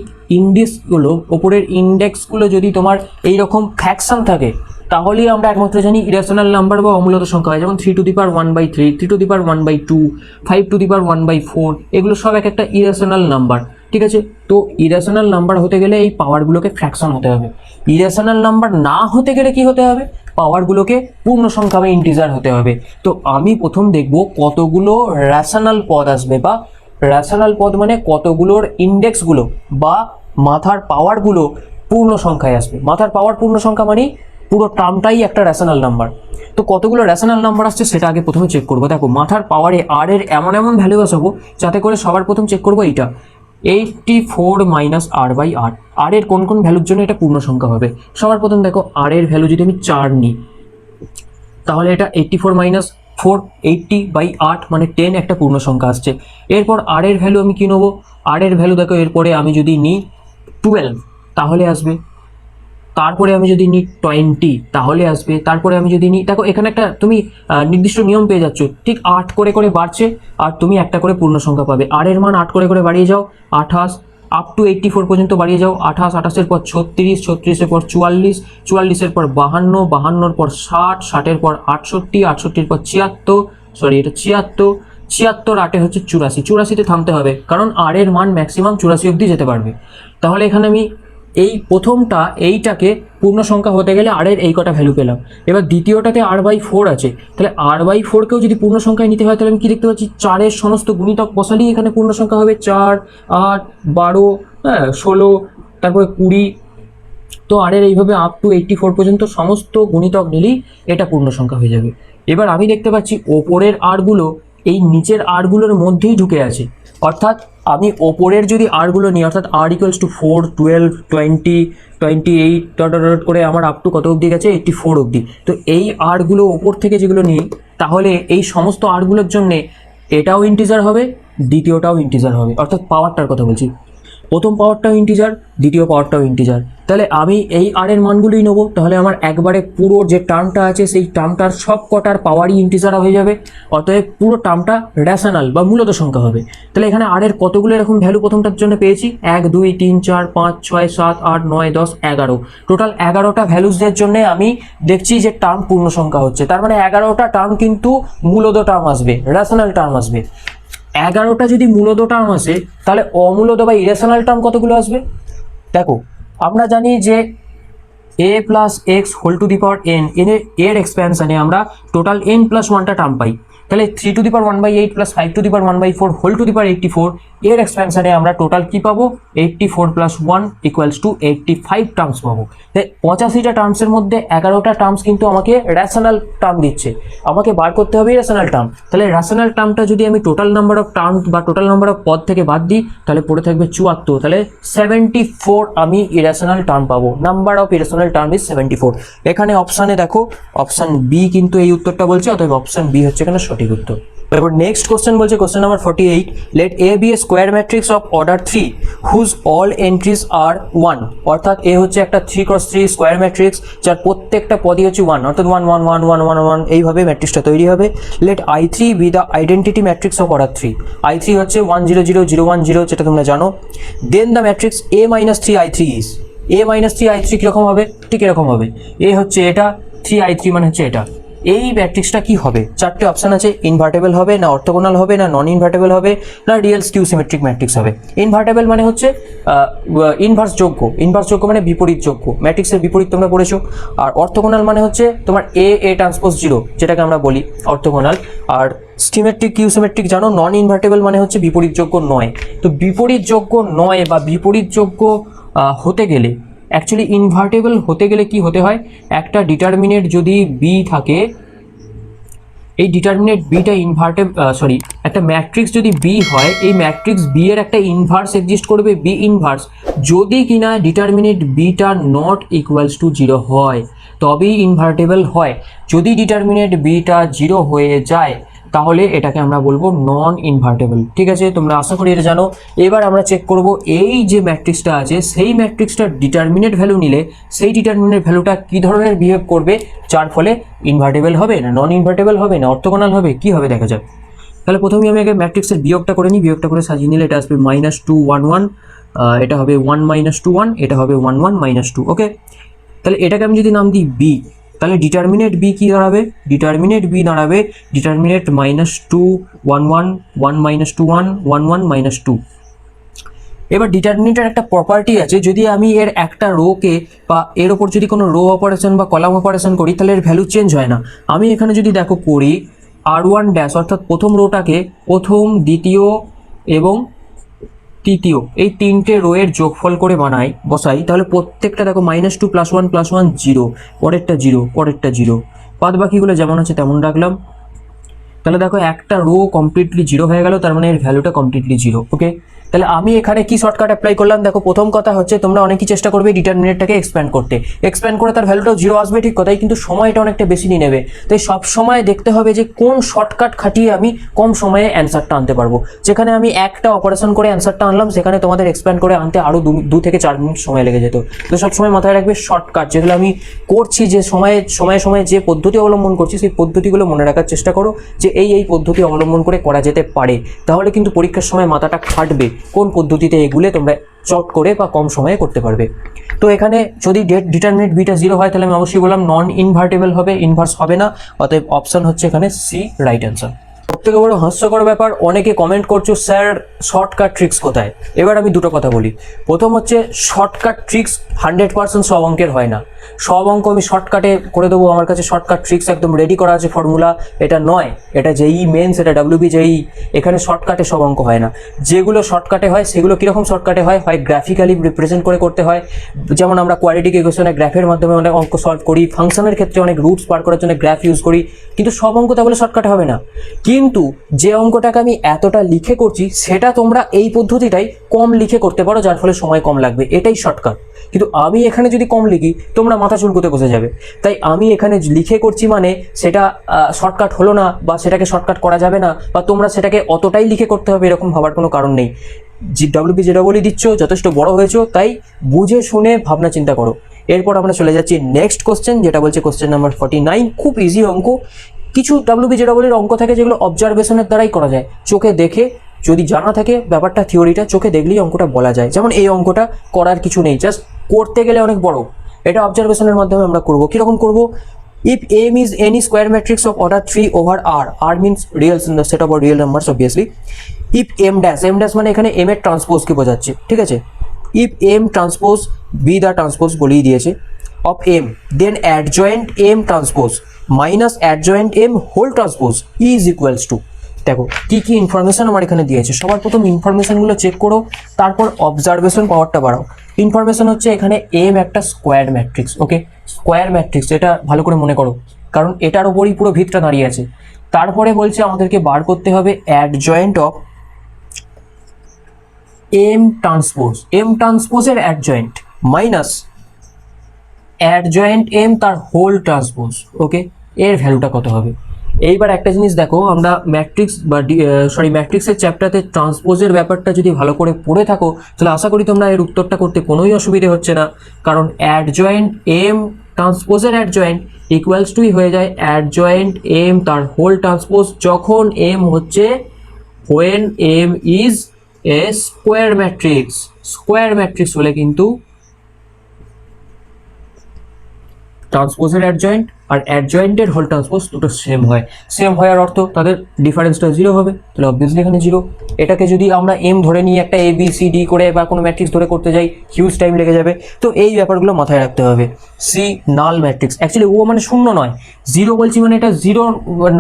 ওপরের ইন্ডেক্সগুলো যদি তোমার এইরকম ফ্র্যাকশন থাকে, তাহলেই আমরা একমাত্র জানি ইরেশনাল নাম্বার বা অমূলত সংখ্যা হয়। যেমন 3^1/3, 3^1/2, 5^1/4, এগুলো সব এক একটা ইরেশনাল নাম্বার। ঠিক আছে, তো ইরেশনাল নাম্বার হতে গেলে এই পাওয়ারগুলোকে ফ্র্যাকশন হতে হবে। ইরেশনাল নাম্বার না হতে গেলে কি হতে হবে, পাওয়ারগুলোকে পূর্ণ সংখ্যা বা ইন্টিজার হতে হবে। তো আমি প্রথম দেখব কতগুলো রেশনাল পদ আসবে, বা রেশনাল পদ মানে কতগুলোর ইন্ডেক্সগুলো বা মাথার পাওয়ারগুলো পূর্ণ সংখ্যায় আসবে। মাথার পাওয়ার পূর্ণ সংখ্যা মানে পুরো টার্মটাই একটা রেশনাল নাম্বার। তো কতগুলো রেশনাল নাম্বার আসছে সেটা আগে প্রথমে চেক করবো। দেখো মাথার পাওয়ারে আর এর এমন এমন ভ্যালু বসাবো যাতে করে সবার প্রথম চেক করবো এইটা 84 মাইনাস r/r। আর এর কোন কোন ভ্যালুর জন্য এটা পূর্ণ সংখ্যা হবে। সবার প্রথম দেখো আর এর ভ্যালু যদি আমি 4 নিই, তাহলে এটা 84 মাইনাস 4 80/8 মানে 10 একটা পূর্ণ সংখ্যা আসছে। এরপর আর এর ভ্যালু আমি কি নেবো, আর এর ভ্যালু দেখো এরপরে আমি যদি নিই 12 তাহলে আসবে। তারপরে আমি যদি নিই 20 তাহলে আসবে। তারপরে আমি যদি নিই, দেখো এখানে একটা তুমি নির্দিষ্ট নিয়ম পেয়ে যাচ্ছ, ঠিক 8 করে করে বাড়ছে আর তুমি একটা করে পূর্ণ সংখ্যা পাবে। আর এর মান 8 করে করে বাড়িয়ে যাও, 28 আপ টু 84 পর্যন্ত বাড়িয়ে যাও। 28, 28-এর পর 36, 36-এর পর 44, 44-এর পর 52, 52-এর পর 60, 60-এর পর 68, 68-এর পর 76, সরি এটা 76, 76 8-এ হচ্ছে 84, 84-তে থামতে হবে কারণ আর এর মান ম্যাক্সিমাম 84 অবধি যেতে পারবে। তাহলে এখানে আমি এই প্রথমটা এইটাকে পূর্ণ সংখ্যা হতে গেলে আর এর এই কটা ভ্যালু পেলাম। এবার দ্বিতীয়টাতে r/4 আছে, তাহলে r/4কেও যদি পূর্ণ সংখ্যায় নিতে হয় তাহলে আমি কি দেখতে পাচ্ছি, 4-এর সমস্ত গুণিতক বসালেই এখানে পূর্ণ সংখ্যা হবে। 4, 8, 12, 16, তারপরে 20। তো আর এর এইভাবে আপ টু 84 পর্যন্ত সমস্ত গুণিতক নিলেই এটা পূর্ণ সংখ্যা হয়ে যাবে। এবার আমি দেখতে পাচ্ছি ওপরের আরগুলো এই নিচের আরগুলোর মধ্যেই ঢুকে আছে। অর্থাৎ আমি ওপরের যদি আরগুলো নিই, অর্থাৎ r = 4, 12, 20, 28 ডট ডট করে আমার আপ টু কত অবধি গেছে, 84 অবধি। তো এই আরগুলো ওপর থেকে যেগুলো নিই, তাহলে এই সমস্ত আরগুলোর জন্যে এটাও ইন্টিজার হবে, দ্বিতীয়টাও ইন্টিজার হবে। অর্থাৎ পাওয়ারটার কথা বলছি, প্রথম পাওয়ারটাও ইন্টিজার, দ্বিতীয় পাওয়ারটাও ইন্টিজার। তাহলে আমি এই আর এর মানগুলোই নেবো, তাহলে আমার একবারে পুরো যে টার্মটা আছে সেই টার্মটার সব কটার পাওয়ারই ইন্টিজার হয়ে যাবে। অতএব পুরো টার্মটা রেশনাল বা মূলত সংখ্যা হবে। তাহলে এখানে আর এর কতগুলো এরকম ভ্যালু প্রথমটার জন্য পেয়েছি, 1, 2, 3, 4, 5, 6, 7, 8, 9, 10, 11। টোটাল 11টা ভ্যালুজের জন্য আমি দেখছি যে টার্ম পূর্ণ সংখ্যা হচ্ছে। তার মানে 11টা টার্ম কিন্তু মূলত টার্ম আসবে, রেশনাল টার্ম আসবে। 11টা যদি মূলত টার্ম আসে, তাহলে অমূলত বা ইরেশনাল টার্ম কতগুলো আসবে। দেখো আমরা জানি যে a + x whole to the power n, এর এক্সপ্যানশনে আমরা টোটাল n+1টা টার্ম পাই। তাহলে 3^1/8 plus 5^1/4 whole to the power 84 এর এক্সপেনশনে আমরা টোটাল কি পাবো 84 প্লাস 1 ইকুয়ালস টু 85 টার্মস পাবো। তাই 85টা টার্মসের মধ্যে 11টা টার্মস কিন্তু আমাকে রেশনাল টার্ম দিচ্ছে, আমাকে বার করতে হবে রেশনাল টার্ম। তাহলে রেশনাল টার্মটা যদি আমি টোটাল নাম্বার অফ টার্ম বা টোটাল নাম্বার অফ পদ থেকে বাদ দিই তাহলে পড়ে থাকবে 74, তাহলে 74 আমি ইরেশনাল টার্ম পাবো। Number of irrational term is 74। এখানে অপশানে দেখো অপশান বি কিন্তু এই উত্তরটা বলছে, অতএব অপশান বি হচ্ছে এখানে সঠিক উত্তর। এবার নেক্সট কোশ্চেন বলছে question number 48, let A be a square matrix of order 3 whose all entries are 1, অর্থাৎ এ হচ্ছে একটা 3x3 স্কোয়ার ম্যাট্রিক্স যার প্রত্যেকটা পদই হচ্ছে 1, অর্থাৎ 1 1 1 1 1 1 এইভাবে ম্যাট্রিক্সটা তৈরি হবে। Let I3 be the identity matrix of order 3, I3 হচ্ছে 1 0 0 0 1 0 যেটা তোমরা জানো। Then the matrix A - 3I3 is, A - 3I3 কিরকম হবে, ঠিক এরকম হবে, এ হচ্ছে এটা, 3I3 মানে হচ্ছে এটা। এই ম্যাট্রিক্সটা কি হবে, চারটে অপশন আছে, ইনভার্টেবল হবে না, অর্থোগোনাল হবে না, নন ইনভার্টেবল হবে না, রিয়েল স্কিউ সিমেট্রিক ম্যাট্রিক্স হবে। ইনভার্টেবল মানে হচ্ছে ইনভার্স যোগ্য, ইনভার্স যোগ্য মানে বিপরীত যোগ্য, ম্যাট্রিক্সের বিপরীত তোমরা পড়েছো। আর অর্থোগোনাল মানে হচ্ছে তোমার A ট্রান্সপোজ 0 যেটাকে আমরা বলি অর্থোগোনাল। আর সিমেট্রিক কিউ সিমেট্রিক জানো, নন ইনভার্টেবল মানে হচ্ছে বিপরীত যোগ্য নয়। তো বিপরীত যোগ্য নয় বা বিপরীত যোগ্য হতে গেলে, অ্যাকচুয়ালি ইনভার্টেবল হতে গেলে কি হতে হয়, একটা ডিটারমিনেট যদি বি থাকে, এই ডিটারমিনেট বিটা একটা ম্যাট্রিক্স যদি বি হয়, এই ম্যাট্রিক্স বি এর একটা ইনভার্স এক্সিস্ট করবে, বি ইনভার্স, যদি কিনা determinant beta not equals to 0 হয় তবেই ইনভার্টেবল হয়। যদি ডিটারমিনেট বিটা 0 হয়ে যায় তাহলে এটাকে আমরা বলবো নন ইনভার্টেবল। ঠিক আছে, তোমরা আশা করি এটা জানো। এবার আমরা চেক করব এই যে ম্যাট্রিক্সটা আছে সেই ম্যাট্রিক্সটার ডিটারমিনেট ভ্যালু নিলে সেই ডিটারমিনেট ভ্যালুটা কি ধরনের বিহেভ করবে যার ফলে ইনভার্টেবল হবে না, নন ইনভার্টেবল হবে না, অর্থোগোনাল হবে, কি হবে দেখা যাক। তাহলে প্রথমে আমি আগে ম্যাট্রিক্সের বিয়োগটা করে নিই, বিয়োগটা করে সাজিয়ে নিলে এটা আসবে -2 1 1, এটা হবে 1 - 2 1, এটা হবে 1 1 - 2। ওকে, তাহলে এটাকে আমি যদি নাম দিই বি, তাহলে ডিটারমিনেট বি কি দাঁড়াবে, ডিটারমিনেট বি দাঁড়াবে ডিটারমিনেট -2 1 1 1 - 2 1 1 1 - 2। এবার ডিটারমিনেটের একটা প্রপার্টি আছে, যদি আমি এর একটা রোকে বা এর ওপর যদি কোনো রো অপারেশন বা কলাম অপারেশন করি তাহলে এর ভ্যালু চেঞ্জ হয় না। আমি এখানে যদি দেখো করি R1 ড্যাশ অর্থাৎ প্রথম রোটাকে প্রথম, দ্বিতীয় এবং তৃতীয় এই তিনটে রো এর যোগফল করে বসাই, তাহলে প্রত্যেকটা দেখো -2 + 1 + 1 0, পরেরটা 0, পরেরটা 0, বাদ বাকিগুলো যেমন আছে তেমন রাখলাম। তাহলে দেখো একটা রো কমপ্লিটলি 0 হয়ে গেল, তার মানে এর ভ্যালুটা কমপ্লিটলি 0। ওকে, তাহলে আমি এখানে কি শর্টকাট অ্যাপ্লাই করলাম, দেখো প্রথম কথা হচ্ছে তোমরা অনেকেই চেষ্টা করবে ডিটারমিনেটটাকে এক্সপ্যান্ড করে তার ভ্যালুটাও 0 আসবে, ঠিক কথাই, কিন্তু সময়টা অনেকটা বেশি নিয়ে নেবে। তাই সব সময় দেখতে হবে যে কোন শর্টকাট খাটিয়ে আমি কম সময়ে অ্যান্সারটা আনতে পারবো। যেখানে আমি একটা অপারেশন করে অ্যান্সারটা আনলাম সেখানে তোমাদের এক্সপ্যান্ড করে আনতে আরও 2 থেকে 4 মিনিট সময় লেগে যেত। তো সবসময় মাথায় রাখবে শর্টকাট যেগুলো আমি করছি, যে সময়ে যে পদ্ধতি অবলম্বন করছি সেই পদ্ধতিগুলো মনে রাখার চেষ্টা করো যে এই পদ্ধতি অবলম্বন করে করা যেতে পারে, তাহলে কিন্তু পরীক্ষার সময় মাথাটা খাটবে কোন পদ্ধতিতে এগুলো তোমরা চট করে বা কম সময়ে করতে পারবে। তো এখানে যদি ডিটারমিনেট বিটা 0 হয় তাহলে আমি অবশ্যই বললাম নন ইনভার্টেবল হবে, ইনভার্স হবে না, অতএব অপশন হচ্ছে এখানে সি রাইট অ্যান্সার। সবথেকে বড় হাস্যকর ব্যাপার, অনেকে কমেন্ট করছো স্যার শর্টকাট ট্রিক্স কোথায়। এবার আমি দুটো কথা বলি। প্রথম হচ্ছে শর্টকাট ট্রিক্স 100% সব অঙ্কের হয় না। সব অঙ্ক আমি শর্টকাটে করে দেবো, আমার কাছে শর্টকাট ট্রিক্স একদম রেডি করা আছে ফর্মুলা, এটা নয়। এটা জেই মেন্স, এটা WB জেই, এখানে শর্টকাটে সব অঙ্ক হয় না। যেগুলো শর্টকাটে হয় সেগুলো কীরকম শর্টকাটে হয়, গ্রাফিক্যালি রিপ্রেজেন্ট করে করতে হয়, যেমন আমরা কোয়াড্রেটিক ইকুয়েশনে গ্রাফের মাধ্যমে অনেক অঙ্ক সলভ করি, ফাংশনের ক্ষেত্রে অনেক রুটস পার করার জন্য গ্রাফ ইউজ করি, কিন্তু সব অঙ্ক তাহলে শর্টকাটে হবে না। কিন্তু যে অঙ্কটাকে আমি এতটা লিখে করছি সেটা তোমরা এই পদ্ধতিটাই কম লিখে করতে পারো, যার ফলে সময় কম লাগবে, এটাই শর্টকাট। কিন্তু আমি এখানে যদি কম লিখি তোমরা মাথা চুলকোতে বসে যাবে। তাই আমি এখানে লিখে করছি মানে সেটা শর্টকাট হলো না, বা সেটাকে শর্টকাট করা যাবে না, বা তোমরা সেটাকে অতটাই লিখে করতে হবে এরকম ভাবার কোনো কারণ নেই। WB যেটা বলে দিচ্ছ যথেষ্ট বড় হয়েছো, তাই বুঝে শুনে ভাবনা চিন্তা করো। এরপর আমরা চলে যাচ্ছি নেক্সট কোশ্চেন, যেটা বলছে কোশ্চেন নাম্বার 49। খুব ইজি অঙ্ক। কিছু WB যেটা বলে অঙ্ক থাকে যেগুলো অবজারভেশনের দ্বারাই করা যায়, চোখে দেখে যদি জানা থাকে ব্যাপারটা, থিওরিটা চোখে দেখলেই অঙ্কটা বলা যায়। যেমন এই অঙ্কটা করার কিছু নেই, জাস্ট করতে গেলে অনেক বড়, এটা অবজারভেশনের মাধ্যমে আমরা করব। কীরকম করব, if M is any square matrix of order 3 over R, R means reals in the set of real numbers obviously, if M dash মানে এখানে M এর ট্রান্সপোজকে বোঝাচ্ছে, ঠিক আছে। if M transpose be the transpose বলেই দিয়েছে of M, then adjoint M transpose minus adjoint M whole transpose is equals to, দেখো কি কি ইনফরমেশন আমার এখানে দিয়েছে। সবার প্রথম ইনফরমেশনগুলো চেক করো, তারপর অবজারভেশন পাওয়ারটা বাড়াও। ইনফরমেশন হচ্ছে এখানে এম একটা স্কোয়ার ম্যাট্রিক্স, ওকে, স্কোয়ার ম্যাট্রিক্স, এটা ভালো করে মনে করো কারণ এটার ওপরই পুরো ভিতটা দাঁড়িয়ে আছে। তারপরে বলছে আমাদেরকে বার করতে হবে অ্যাডজয়েন্ট অফ এম ট্রান্সপোজের অ্যাডজয়েন্ট মাইনাস অ্যাডজয়েন্ট এম তার হোল ট্রান্সপোজ, ওকে, এর ভ্যালুটা কত হবে। এইবার একটা জিনিস দেখো, আমরা ম্যাট্রিক্স বা ম্যাট্রিক্সের চ্যাপ্টারতে ট্রান্সপোজের ব্যাপারটা যদি ভালো করে পড়ে থাকো তাহলে আশা করি তোমরা এর উত্তরটা করতে কোনোই অসুবিধে হচ্ছে না, কারণ অ্যাডজয়েন্ট এম ট্রান্সপোজের অ্যাডজয়েন্ট ইকুয়ালস টুই হয়ে যায় অ্যাডজয়েন্ট এম তার হোল ট্রান্সপোজ, যখন এম হচ্ছে when M is a square matrix হলে কিন্তু ট্রান্সপোজের অ্যাডজয়েন্ট আর অ্যাডজয়েন্টের হোল ট্রান্সপোজ দুটো সেম হওয়ার অর্থ তাদের ডিফারেন্সটা জিরো হবে, তাহলে অবভিয়াসলি এখানে জিরো। এটাকে যদি আমরা এম ধরে নিই একটা এ বি সি ডি করে বা কোনো ম্যাট্রিক্স ধরে করতে যাই হিউজ টাইম লেগে যাবে, তো এই ব্যাপারগুলো মাথায় রাখতে হবে। সি নাল ম্যাট্রিক্স, অ্যাকচুয়ালি ও মানে শূন্য নয়, জিরো বলছি মানে এটা জিরো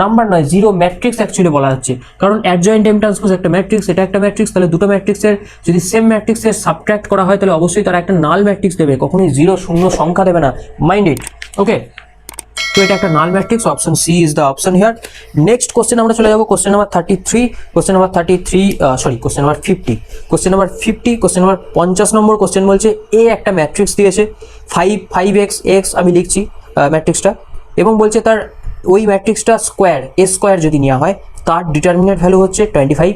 নাম্বার নয়, জিরো ম্যাট্রিক্স অ্যাকচুয়ালি বলা হচ্ছে, কারণ অ্যাডজয়েন্ট এম ট্রান্সপোজ একটা ম্যাট্রিক্স, এটা একটা ম্যাট্রিক্স, তাহলে দুটো ম্যাট্রিক্সের যদি সেম ম্যাট্রিক্সের সাবট্রাক্ট করা হয় তাহলে অবশ্যই তারা একটা নাল ম্যাট্রিক্স দেবে, কখনোই জিরো শূন্য সংখ্যা দেবে না, মাইন্ড ইট, ওকে। তো এটা একটা null matrix, option C is the option here. Next question আমরা চলে যাবো question number 33, question number 50, question number 50 নম্বর কোশ্চেন বলছে এ একটা ম্যাট্রিক্স দিয়েছে 5x আমি লিখছি ম্যাট্রিক্সটা, এবং বলছে তার ওই ম্যাট্রিক্সটা স্কোয়ার যদি নেওয়া হয় তার ডিটারমিনেন্ট ভ্যালু হচ্ছে 25,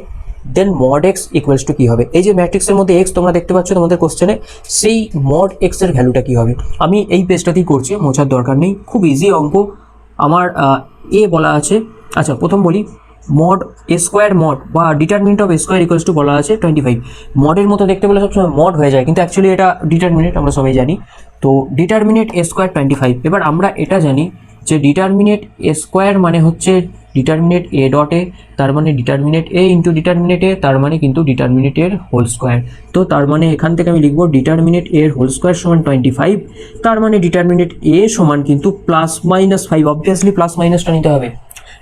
দেন মড এক্স ইকুয়ালস টু কী হবে। এই যে ম্যাট্রিক্সের মধ্যে এক্স তোমরা দেখতে পাচ্ছ তোমাদের কোশ্চেনে, সেই মড এক্স এর ভ্যালুটা কী হবে। আমি এই পেজটাতেই করছি, মোছার দরকার নেই, খুব ইজি অঙ্ক। আমার এ বলা আছে, আচ্ছা প্রথম বলি মড এ স্কোয়ার মড বা determinant of A square equals to বলা আছে 25। মডের মতো দেখতে বলে সবসময় মড হয়ে যায়, কিন্তু অ্যাকচুয়ালি এটা ডিটারমিনেন্ট, আমরা সবাই জানি। তো ডিটারমিনেন্ট এ স্কোয়ার 25। এবার আমরা এটা জানি যে ডিটারমিনেন্ট এ স্কোয়ার মানে হচ্ছে ডিটারমিনেন্ট এ ডট এ, তার মানে ডিটারমিনেন্ট এ ইন্টু ডিটারমিনেন্ট এ, তার মানে কিন্তু ডিটারমিনেন্ট এর হোল স্কোয়ার। তো তার মানে এখান থেকে আমি লিখবো ডিটারমিনেন্ট এর হোল স্কোয়ার সমান 25, তার মানে ডিটারমিনেন্ট এ সমান কিন্তু +-5, অবভিয়াসলি প্লাস মাইনাসটা নিতে হবে,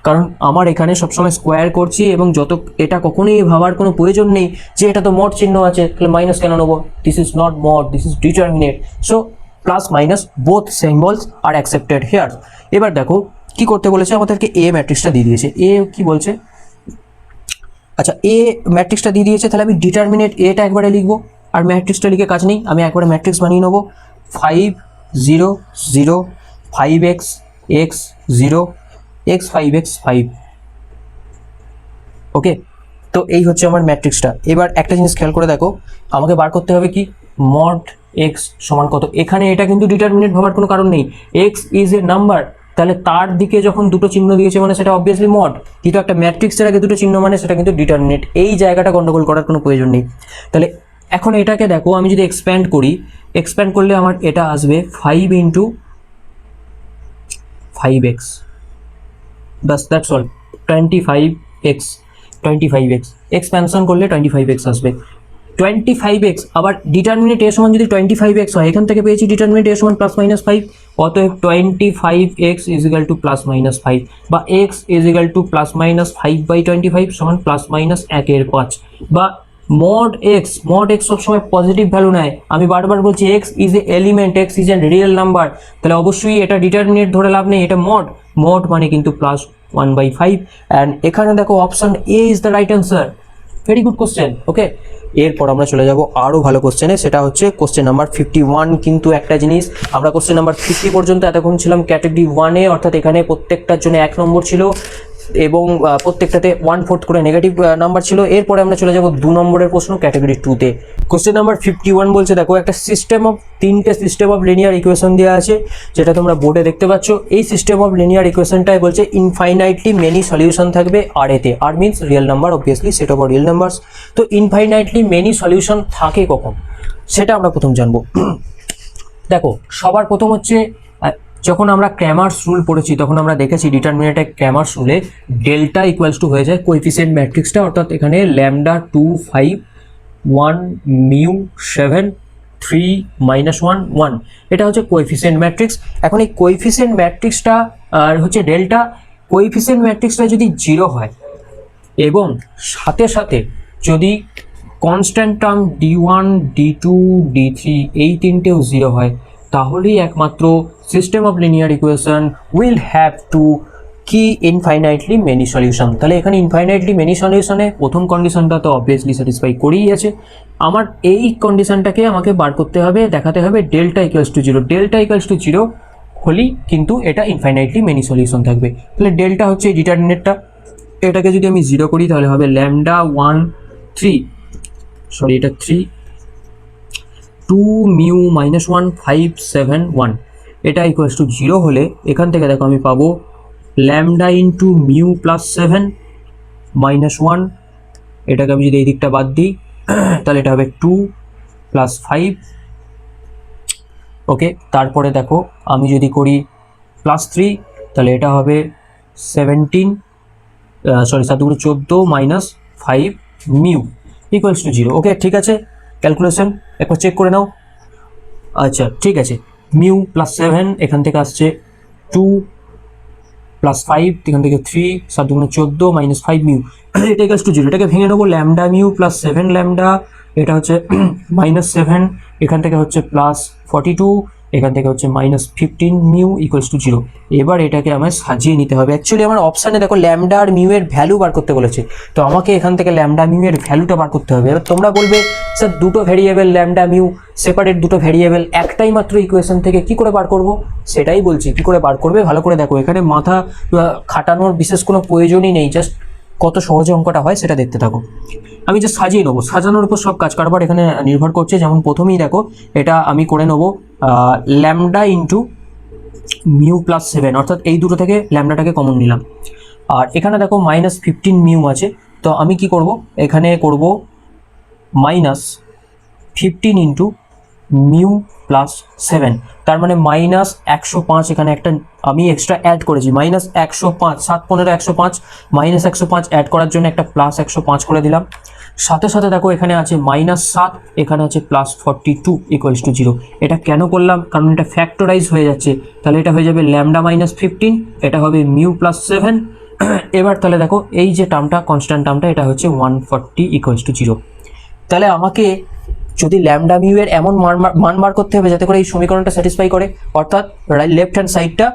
কারণ আমার এখানে সবসময় স্কোয়ার করছি এবং যত এটা কখনোই ভাবার কোনো প্রয়োজন নেই যে এটা তো মড চিহ্ন আছে তাহলে মাইনাস কেন নেবো, this is not mod, this is determinant, so plus minus both symbols are accepted here. এবার দেখো কি করতে বলেছে, আমাদেরকে এ ম্যাট্রিক্সটা দিয়ে দিয়েছে, এ কি বলছে, আচ্ছা এ ম্যাট্রিক্সটা দিয়ে দিয়েছে, তাহলে আমি ডিটারমিনেন্ট এটা একবারে লিখবো আর ম্যাট্রিক্সটা লিখে কাজ নেই, আমি একবারে ম্যাট্রিক্স বানিয়ে নেবো 5 0 0 5x x 0 x 5x 5, ওকে। তো এই হচ্ছে আমার ম্যাট্রিক্সটা। এবার একটা জিনিস খেয়াল করে দেখো, আমাকে বার করতে হবে কি মড এক্স সমান কত। এখানে এটা কিন্তু ডিটারমিনেন্ট ভাবার কোনো কারণ নেই, এক্স ইজ এ নাম্বার, তাহলে তার দিকে যখন দুটো চিহ্ন দিয়েছে মানে সেটা অবভিয়াসলি মড, কিন্তু একটা ম্যাট্রিক্সের আগে দুটো চিহ্ন মানে সেটা কিন্তু ডিটারমিনেন্ট, এই জায়গাটা গন্ডগোল করার কোনো প্রয়োজন নেই। তাহলে এখন এটাকে দেখো আমি যদি এক্সপ্যান্ড করলে আমার এটা আসবে 5 × 5x, bus that's all, 25x expansion করলে 25x আসবে, 25x। আবার ডিটারমিনেন্ট এ সমান যদি 25x হয়, এখান থেকে পেয়েছি ডিটারমিনেন্ট এ সমান +-5, অতএব 25x = +-5, বা x = +-5/25 সমান +-1/5, বা মড এক্স সবসময় পজিটিভ ভ্যালু নেয়। আমি বারবার বলছি x is a element, x is a real number, তাহলে অবশ্যই এটা ডিটারমিনেন্ট ধরে লাভ নেই, এটা মড মানে কিন্তু +1/5। অ্যান্ড এখানে দেখো option A is the right answer, very good question, okay. এরপর আমরা চলে যাব আরও ভালো কোশ্চেনে, সেটা হচ্ছে কোশ্চেন নাম্বার 51। কিন্তু একটা জিনিস, আমরা কোশ্চেন নাম্বার 50 পর্যন্ত এতক্ষণ ছিলাম ক্যাটাগরি 1-এ, অর্থাৎ এখানে প্রত্যেকটার জন্য 1 নম্বর ছিল এবং প্রত্যেকটাতে 1/4 করে নেগেটিভ নাম্বার ছিল। এরপরে আমরা চলে যাব 2 নম্বরের প্রশ্ন ক্যাটাগরি 2-তে। কোশ্চেন নাম্বার 51 বলছে দেখো একটা তিনটে সিস্টেম অফ লিনিয়ার ইকুয়েশন দেওয়া আছে, যেটা তোমরা বোর্ডে দেখতে পাচ্ছ। এই সিস্টেম অফ লিনিয়ার ইকুয়েশনটাই বলছে ইনফাইনাইটলি মেনি সলিউশন থাকবে আর এতে, R means real number, obviously set of real numbers. তো ইনফাইনাইটলি মেনি সলিউশন থাকে কখন সেটা আমরা প্রথম জানবো। দেখো সবার প্রথম হচ্ছে যখন আমরা ক্র্যামার্স রুল পড়েছি তখন আমরা দেখেছি ডিটারমিনেন্টের ক্র্যামার্স রুলে ডেল্টা ইকুয়ালস টু হয়ে যায় কোএফিসিয়েন্ট ম্যাট্রিক্সটা, অর্থাৎ এখানে λ 2 5 1 μ 7 3 -1 1, এটা হচ্ছে কোএফিসিয়েন্ট ম্যাট্রিক্স। এখন এই কোএফিসিয়েন্ট ম্যাট্রিক্সটা আর হচ্ছে ডেল্টা, কোএফিসিয়েন্ট ম্যাট্রিক্সটা যদি 0 হয় এবং সাথে সাথে যদি constant term d1 d2 d3 এই তিনটেও 0 হয়, তাহলেই একমাত্র system of linear equation will have to কি ইনফাইনাইটলি মেনি সলিউশন। তাহলে এখানে ইনফাইনাইটলি মেনি সলিউশনে প্রথম কন্ডিশনটা তো অবভিয়াসলি স্যাটিসফাই করেই আছে। আমার এই কন্ডিশনটাকে আমাকে বার করতে হবে, দেখাতে হবে delta equals to 0, delta equals to 0 হলেই কিন্তু এটা ইনফাইনাইটলি মেনি সলিউশন থাকবে। তাহলে ডেল্টা হচ্ছে এই ডিটারমিনেটটা, এটাকে যদি আমি 0 করি তাহলে হবে ল্যামডা 1 3, সরি এটা 3 2 মিউ -1 5 7 1, এটা ইকুয়ালস টু 0 হলে এখান থেকে দেখো আমি পাবো ল্যামডা ইন্টু মিউ প্লাস 7 -1, এটাকে আমি যদি এই দিকটা বাদ দিই তাহলে এটা হবে 2 প্লাস 5। ওকে, তারপরে দেখো আমি যদি করি প্লাস 3 তাহলে এটা হবে 17 14 মাইনাস 5 মিউ ইকুয়ালস টু 0। ওকে ঠিক আছে, ক্যালকুলেশন একবার চেক করে নাও। আচ্ছা ঠিক আছে, মিউ প্লাস 7 এখান থেকে আসছে 2 প্লাস 5, এখান থেকে 3 14 মাইনাস 5 মিউ, এটা ইকুয়ালস টু 0। এটাকে ভেঙে নেবো, ল্যামডা মিউ প্লাস 7 ল্যামডা, এটা হচ্ছে -7, এখান থেকে হচ্ছে প্লাস 42, এখান থেকে হচ্ছে -15 মিউ ইকুয়ালস টু 0। এবার এটাকে আমায় সাজিয়ে নিতে হবে। অ্যাকচুয়ালি আমার অপশানে দেখো ল্যামডা আর মিউ এর ভ্যালু বার করতে বলেছে, তো আমাকে এখান থেকে ল্যামডা মিউ এর ভ্যালুটা বার করতে হবে। এবার তোমরা বলবে স্যার দুটো ভ্যারিয়েবল ল্যামডা মিউ সেপারেট, দুটো ভ্যারিয়েবল একটাই মাত্র ইকুয়েশন থেকে কি করে বার করব, সেটাই বলছি কি করে বার করবে। ভালো করে দেখো, এখানে মাথা খাটানোর বিশেষ কোনো প্রয়োজনই নেই, জাস্ট কত সহজে অঙ্কটা হয় সেটা দেখতে থাকো। আমি যে সাজিয়ে নেবো, সাজানোর উপর সব কাজ কারবার এখানে নির্ভর করছে। যেমন প্রথমেই দেখো এটা আমি করে নেবো ল্যামডা ইন্টু মিউ প্লাস 7, অর্থাৎ এই দুটো থেকে ল্যামডাটাকে কমন নিলাম। আর এখানে দেখো -15 মিউ আছে, তো আমি কি করব, এখানে করব -15 ইন্টু মিউ প্লাস 7, তার মানে -105। এখানে একটা আমি এক্সট্রা অ্যাড করেছি -105, 7 15 105, -105 অ্যাড করার জন্য একটা +105 করে দিলাম। সাথে সাথে দেখো এখানে আছে -7, এখানে আছে +42 ইকুয়ালস টু 0। এটা কেন করলাম, কারণ এটা ফ্যাক্টরাইজ হয়ে যাচ্ছে, তাহলে এটা হয়ে যাবে ল্যামডা -15, এটা হবে মিউ প্লাস 7। এবার তাহলে দেখো এই যে টার্মটা, কনস্ট্যান্ট টার্মটা, এটা হচ্ছে 140 ইকুয়ালস টু 0। তাহলে আমাকে যদি ল্যামডা মিউ এর এমন মান বার করতে হবে যাতে করে এই সমীকরণটা স্যাটিসফাই করে, অর্থাৎ লেফট হ্যান্ড সাইডটা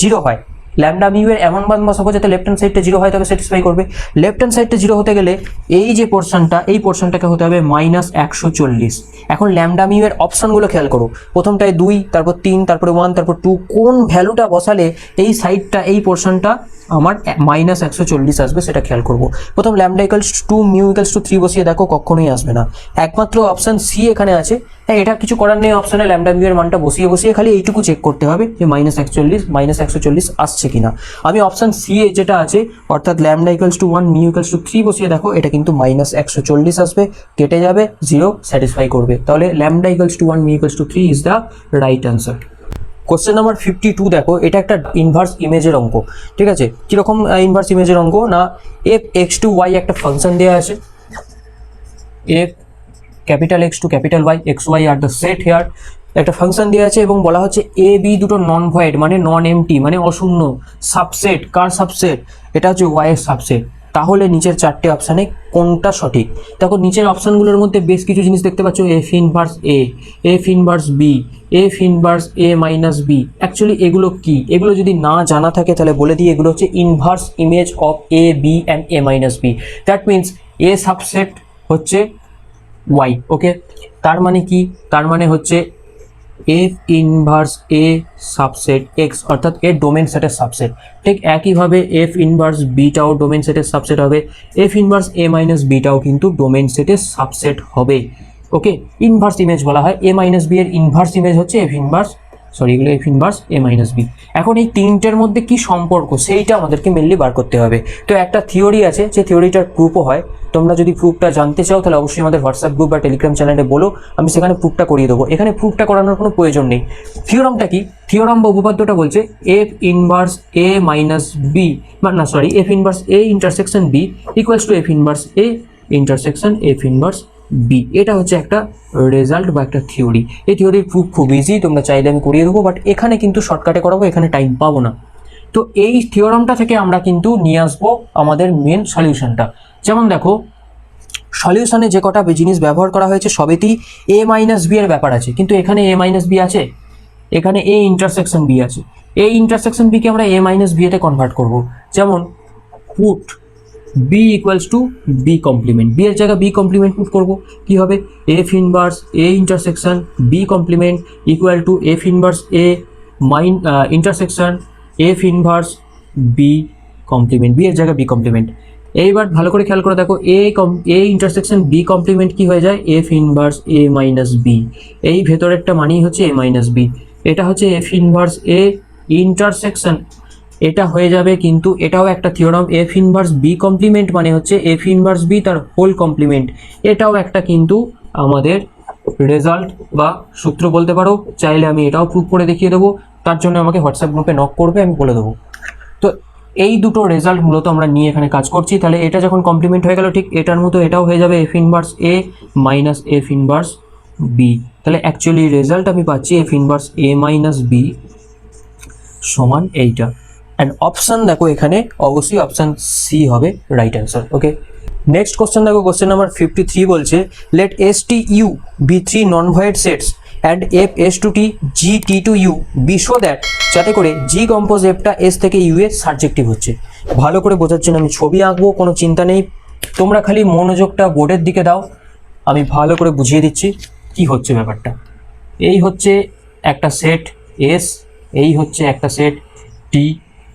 0 হয়। ল্যামডা মিউ এর এমন মান বসাবো যাতে লেফট হ্যান্ড সাইডটা 0 হয়, তবে স্যাটিসফাই করবে। লেফট হ্যান্ড সাইডটা 0 হতে গেলে এই যে পোর্শনটা, এই পোর্শনটাকে হতে হবে -140। এখন ল্যামডা মিউ এর অপশনগুলো খেয়াল করো, প্রথমটায় 2, তারপর 3, তারপরে 1, তারপর 2, কোন ভ্যালুটা বসালে এই সাইডটা, এই পোর্শনটা আমার -140 আসবে সেটা খেয়াল করব। প্রথম lambda equals to 2 mu equals to 3 বসিয়ে দেখো, কখনোই আসবে না। একমাত্র অপশন সি এখানে আছে। হ্যাঁ, এটা কিছু করার নেই, অপশনে ল্যামডা মিউ এর মানটা বসিয়ে খালি এইটুকু চেক করতে হবে যে -140 আসছে কিনা। আমি অপশন সি এ যেটা আছে, অর্থাৎ lambda equals to 1 mu equals to 3 বসিয়ে দেখো, এটা কিন্তু -140 আসবে, কেটে যাবে, 0 স্যাটিসফাই করবে। তাহলে lambda equals to 1 mu equals to 3 is the right answer. Question number 52 দেখো, এটা একটা ইনভার্স ইমেজের অঙ্ক। ঠিক আছে, কিরকম ইনভার্স ইমেজের অঙ্ক না, এফ এক্স টু ওয়াই একটা ফাংশন দেওয়া আছে, F capital X to capital Y, X Y are the set here, একটা ফাংশন দেওয়া আছে এবং বলা হচ্ছে এ বি দুটো নন ভয়েড মানে নন এমটি মানে অশূন্য, সাবসেট। কার সাবসেট? এটা হচ্ছে ওয়াই এর সাবসেট। তাহলে নিচের চারটে অপশানে কোনটা সঠিক? দেখো নিচের অপশানগুলোর মধ্যে বেশ কিছু জিনিস দেখতে পাচ্ছ, F inverse A, F inverse B, F inverse A minus B. Actually এগুলো কি? এগুলো যদি না জানা থাকে তাহলে বলে দিই, এগুলো হচ্ছে inverse image of A B and A minus B. That means A subset হচ্ছে ওয়াই। ওকে, তার মানে কি? তার মানে হচ্ছে F inverse A subset X, অর্থাৎ এর ডোমেন সেটের সাবসেট। ঠিক একইভাবে এফ ইনভার্স বিটাও ডোমেন সেটের সাবসেট হবে, এফ ইনভার্স এ মাইনাস বিটাও কিন্তু ডোমেন সেটের সাবসেট হবে। ওকে, ইনভার্স ইমেজ বলা হয়, এ মাইনাস বি এর ইনভার্স ইমেজ হচ্ছে এফ ইনভার্স, এগুলো F inverse A minus B. এখন এই তিনটের মধ্যে কি সম্পর্ক সেইটা আমাদেরকে মেনলি বার করতে হবে। তো একটা থিওরি আছে, যে থিওরিটার প্রুফও হয়। তোমরা যদি প্রুফটা জানতে চাও তাহলে অবশ্যই আমাদের হোয়াটসঅ্যাপ গ্রুপ বা টেলিগ্রাম চ্যানেলে বলো, আমি সেখানে প্রুফটা করিয়ে দেবো। এখানে প্রুফটা করানোর কোনো প্রয়োজন নেই। থিওরামটা কি? থিওরাম বা উপপাদ্যটা বলছে F inverse A minus B, F inverse A intersection B equals to F inverse A intersection F inverse B. এটা হচ্ছে একটা রেজাল্ট বা একটা থিওরি। এই থিওরির প্রুফ খুব ইজি, তোমরা চাইলে আমি করিয়ে দেবো, বাট এখানে কিন্তু শর্টকাটে করাবো, এখানে টাইম পাবো না। তো এই থিওরামটা থেকে আমরা কিন্তু নিয়ে আসবো আমাদের মেন সলিউশনটা। যেমন দেখো, সলিউশনে যে কটা জিনিস ব্যবহার করা হয়েছে সবেতেই এ মাইনাস বি এর ব্যাপার আছে, কিন্তু এখানে এ মাইনাস বি আছে, এখানে এ ইন্টারসেকশন বি আছে। এই ইন্টারসেকশন বিকে আমরা এ মাইনাস বি এতে কনভার্ট করবো। যেমন put B equals to B complement, B এর জায়গায় বি কমপ্লিমেন্ট পুট করবো, কি হবে F inverse A intersection B complement equal to F inverse A intersection F inverse B complement, B এর জায়গায় বি কমপ্লিমেন্ট। এইবার ভালো করে খেয়াল করে দেখো, এ ইন্টারসেকশন বি কমপ্লিমেন্ট কি হয়ে যায় F inverse A minus B, এই ভেতরেরটা মানেই হচ্ছে এ মাইনাস বি। এটা হচ্ছে এফ ইনভার্স এ ইন্টারসেকশন, এটা হয়ে যাবে, কিন্তু এটাও একটা theorem, F inverse B complement মানে হচ্ছে এফ ইনভার্স বি তার হোল কমপ্লিমেন্ট, এটাও একটা কিন্তু আমাদের রেজাল্ট বা সূত্র বলতে পারো। চাইলে আমি এটাও প্রুভ করে দেখিয়ে দেবো, তার জন্য আমাকে হোয়াটসঅ্যাপ গ্রুপে নক করবে, আমি বলে দেবো। তো এই দুটো রেজাল্ট মূলত আমরা নিয়ে এখানে কাজ করছি। তাহলে এটা যখন কমপ্লিমেন্ট হয়ে গেল, ঠিক এটার মতো এটাও হয়ে যাবে F inverse A minus F inverse B. তাহলে অ্যাকচুয়ালি রেজাল্ট আমি পাচ্ছি F inverse A minus B সমান এইটা। অ্যান্ড অপশান দেখো এখানে অবশ্যই অপশান সি হবে right answer. Okay, next question দেখো, কোশ্চেন নাম্বার 53 বলছে let S T U be three non void sets and F S to T G T to U be show that, যাতে করে G compose এফটা S থেকে U A subjective হচ্ছে। ভালো করে বোঝার জন্য আমি ছবি আঁকবো, কোনো চিন্তা নেই, তোমরা খালি মনোযোগটা বোর্ডের দিকে দাও, আমি ভালো করে বুঝিয়ে দিচ্ছি কি হচ্ছে ব্যাপারটা। এই হচ্ছে একটা সেট এস, এই হচ্ছে একটা সেট টি,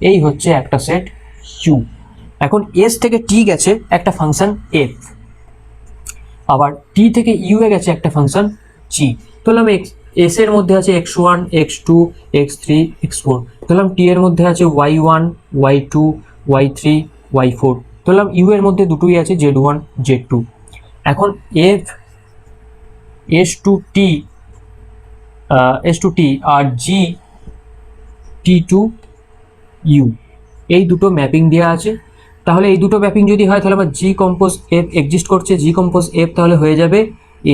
এই হচ্ছে একটা সেট ইউ। এখন এস থেকে টি গেছে একটা ফাংশন এফ, আবার টি থেকে ইউ এ গেছে একটা ফাংশন জি। ধরলাম এস এর মধ্যে আছে x1 x2 x3 x4, ধরলাম টি এর মধ্যে আছে y1 y2 y3 y4, ধরলাম ইউ এর মধ্যে দুটোই আছে z1 z2। এখন এফ এস টু টি আর জি টি টু ইউ, এই দুটো ম্যাপিং দেওয়া আছে। তাহলে এই দুটো ম্যাপিং যদি হয় তাহলে আবার জি কম্পোজ এফ এক্সিস্ট করছে, জি কম্পোজ এফ তাহলে হয়ে যাবে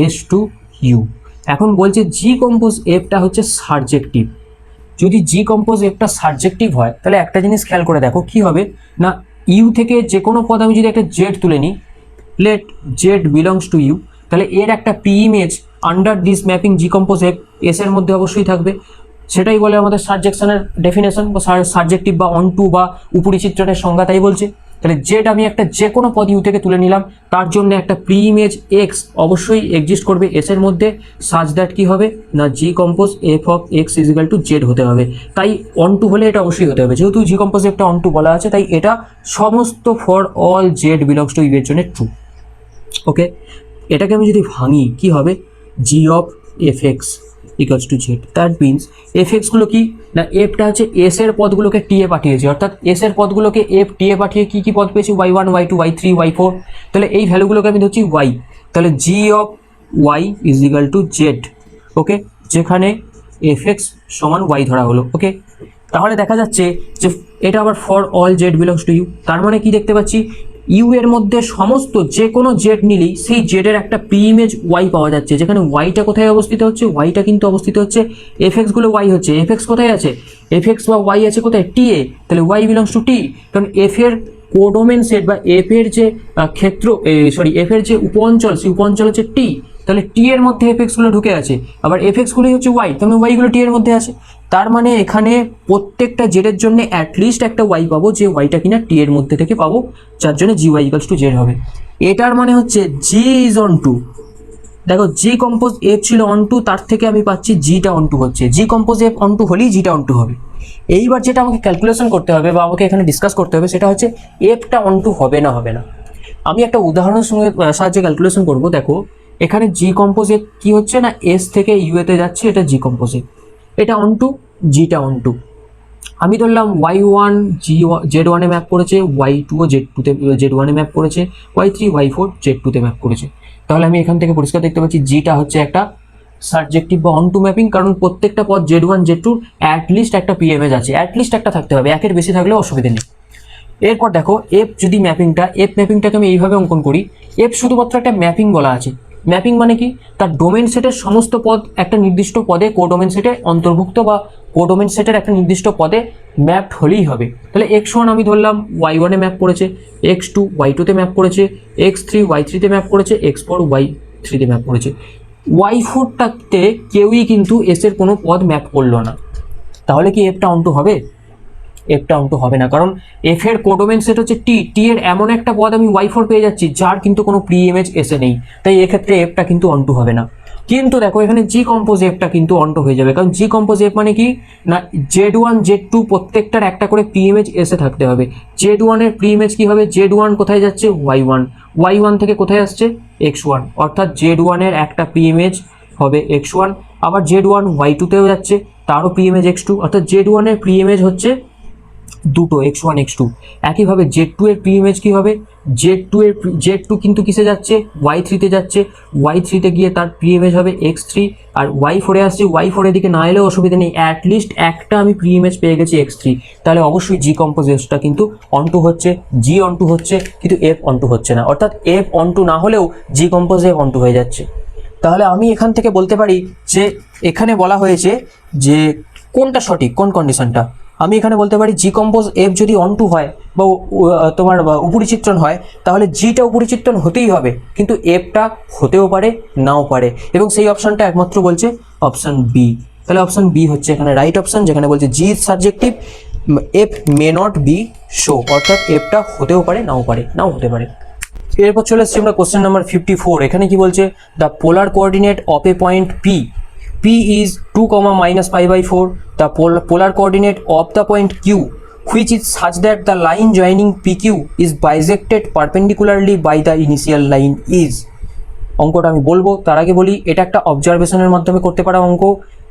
এস টু ইউ। এখন বলছে জি কম্পোজ এফটা হচ্ছে সাবজেক্টিভ। যদি জি কম্পোজ এফটা সাবজেক্টিভ হয় তাহলে একটা জিনিস খেয়াল করে দেখো কি হবে না, ইউ থেকে যে কোনো পদ আমি যদি একটা জেড তুলে নিই, let Z belongs to U, তাহলে এর একটা P image under this mapping G compose F S এর মধ্যে অবশ্যই থাকবে। সেটাই বলে আমাদের সাবজেকশনের ডেফিনেশন বা সাবজেক্টিভ বা অন টু বা উপরি চিত্রের সংজ্ঞা, তাই বলছে। তাহলে জেড আমি একটা যে কোনো পদ ইউ থেকে তুলে নিলাম, তার জন্য একটা প্রি ইমেজ এক্স অবশ্যই এক্সিস্ট করবে এস এর মধ্যে, সাজ দ্যাট কি হবে না জি compose F of x is equal to Z হতে হবে। তাই অন টু হলে এটা অবশ্যই হতে হবে, যেহেতু জি কম্পোজ এফটা অন টু বলা আছে তাই এটা সমস্ত for all Z belongs to U এর জন্য ট্রু। ওকে, এটাকে আমি যদি ভাঙি কি হবে G of F X equals to Z, that means F এক্সগুলো কি না এফটা হচ্ছে এস এর পদগুলোকে টি এ পাঠিয়েছে, অর্থাৎ এস এর পদগুলোকে এফ টি এ পাঠিয়ে কি কি পদ পেয়েছি y1 y2 y3 y4, তাহলে এই ভ্যালুগুলোকে আমি ধরছি y, তাহলে G of y is equal to Z. Okay, যেখানে এফ এক্স সমান y ধরা হলো। ওকে, তাহলে দেখা যাচ্ছে যে এটা আবার for all Z belongs to U, তার মানে কি দেখতে পাচ্ছি ইউ এর মধ্যে সমস্ত যে কোনো জেড নিলেই সেই জেডের একটা প্রি ইমেজ ওয়াই পাওয়া যাচ্ছে, যেখানে ওয়াইটা কোথায় অবস্থিত হচ্ছে, ওয়াইটা কিন্তু অবস্থিত হচ্ছে এফ এক্সগুলো ওয়াই হচ্ছে, এফ এক্স কোথায় আছে এফ এক্স বা ওয়াই আছে কোথায় টি এ, তাহলে ওয়াই বিলংস টু টি, কারণ এফ এর কোডোমেন সেট বা এফ এর যে ক্ষেত্র এফ এর যে উপ অঞ্চল সেই উপ অঞ্চল হচ্ছে টি, তাহলে টি এর মধ্যে এফ এক্সগুলো ঢুকে আছে, আবার এফ এক্সগুলোই হচ্ছে ওয়াই, তাহলে ওয়াইগুলো টি এর মধ্যে আছে। তার মানে এখানে প্রত্যেকটা জেডের জন্য অ্যাটলিস্ট একটা ওয়াই পাবো, যে ওয়াইটা কিনা টি এর মধ্যে থেকে পাবো, যার জন্য G Y equals to Z হবে। এটার মানে হচ্ছে জি ইজ অন টু। দেখো জি কম্পোজ এফ ছিল অন টু, তার থেকে আমি পাচ্ছি জিটা অন টু হচ্ছে, G compose F onto হলেই জিটা অন টু হবে। এইবার যেটা আমাকে ক্যালকুলেশন করতে হবে বা আমাকে এখানে ডিসকাস করতে হবে সেটা হচ্ছে এফটা অন টু হবে না হবে না। আমি একটা উদাহরণের সঙ্গে সাহায্যে ক্যালকুলেশন করব। দেখো এখানে জি কম্পোজ এফ কি হচ্ছে না এস থেকে ইউএতে যাচ্ছে, এটা জি কম্পোজ এফ, এটা অন টু, জিটা অন টু। আমি ধরলাম y1 z1 এ ম্যাপ করেছে, y2 ও z2 তে z1 এ ম্যাপ করেছে, y3 y4 z2 তে ম্যাপ করেছে। তাহলে আমি এখান থেকে পরিষ্কার দেখতে পাচ্ছি জিটা হচ্ছে একটা সাবজেক্টিভ বা অন টু ম্যাপিং, কারণ প্রত্যেকটা পদ z1 z2 অ্যাটলিস্ট একটা পিএমএস আছে, অ্যাটলিস্ট একটা থাকতে হবে, একের বেশি থাকলেও অসুবিধা নেই। এরপর দেখো এফ যদি ম্যাপিংটাকে আমি এইভাবে অঙ্কন করি, এফ শুধুমাত্র একটা ম্যাপিং বলা আছে, ম্যাপিং মানে কি, তার ডোমেন সেটের সমস্ত পদ একটা নির্দিষ্ট পদে কোডোমেন সেটে অন্তর্ভুক্ত বা কোডোমেন সেটের একটা নির্দিষ্ট পদে ম্যাপড হলেই হবে। তাহলে x1 আমি ধরলাম y1 এ ম্যাপ করেছে, x2 y2 তে ম্যাপ করেছে, x3 y3 তে ম্যাপ করেছে, x4 y3 তে ম্যাপ করেছে। y4টাতে কেউই কিন্তু s এর কোনো পদ ম্যাপ করলো না, তাহলে কি এফটা অন্টু হবে? এফটা অন্টু হবে না, কারণ এফ এর কোডোমেন সেট হচ্ছে টি এর এমন একটা পদ আমি y4 পেয়ে যাচ্ছি যার কিন্তু কোনো প্রি ইমেজ এসে নেই, তাই এক্ষেত্রে এফটা কিন্তু অন্টু হবে না। কিন্তু দেখো এখানে জি কম্পোজ এফটা কিন্তু অন্টু হয়ে যাবে, কারণ জি কম্পোজ এফ মানে কি না, Z1 Z2 প্রত্যেকটার একটা করে প্রি ইমেজ এসে থাকতে হবে। Z1 এর প্রি ইমেজ কি হবে, Z1 কোথায় যাচ্ছে y1, y1 থেকে কোথায় আসছে x1, অর্থাৎ Z1 এর একটা প্রি ইমেজ হবে x1, আবার Z1 y2 তেও যাচ্ছে, তারও প্রি ইমেজ x2, অর্থাৎ Z1 এর প্রি ইমেজ হচ্ছে দুটো x1 x2। একইভাবে Z2 এর প্রি ইমেজ কি হবে, Z2 কিন্তু কিসে যাচ্ছে, y3 তে যাচ্ছে, y3 তে গিয়ে তার প্রি ইমেজ হবে x3, আর y4 এ আসছে, y4 এর দিকে না এলেও অসুবিধা নেই, অ্যাটলিস্ট একটা আমি প্রি ইমেজ পেয়ে গেছি x3, তাহলে অবশ্যই জি কম্পোজেসটা কিন্তু অন্টু হচ্ছে, জি অন্টু হচ্ছে, কিন্তু এফ অন্টু হচ্ছে না, অর্থাৎ এফ অন্টু না হলেও জি কম্পোজ এফ অন্টু হয়ে যাচ্ছে। তাহলে আমি এখান থেকে বলতে পারি যে এখানে বলা হয়েছে যে কোনটা সঠিক, কোন কন্ডিশনটা। আমি এখানে বলতে পারি জি কম্পোজ এফ যদি অন্টু হয় বা তোমার উপরিচিত্রণ হয়, তাহলে জিটা উপরিচিত্রণ হতেই হবে, কিন্তু এফটা হতেও পারে নাও পারে, এবং সেই অপশনটা একমাত্র বলছে অপশন বি। তাহলে অপশন বি হচ্ছে এখানে রাইট অপশন, যেখানে বলছে G is subjective, F may not be শো, অর্থাৎ এফটা হতেও পারে নাও হতে পারে। এরপর চলে এসেছি আমরা কোশ্চেন নাম্বার 54। এখানে কি বলছে, the polar coordinate of A point P is 2, -π/4. The polar coordinate of the point Q, which is such that the line joining PQ is bisected perpendicularly by the initial line is. অঙ্কটা আমি বলবো, তার আগে বলি এটা একটা অবজারভেশনের মাধ্যমে করতে পারা অঙ্ক।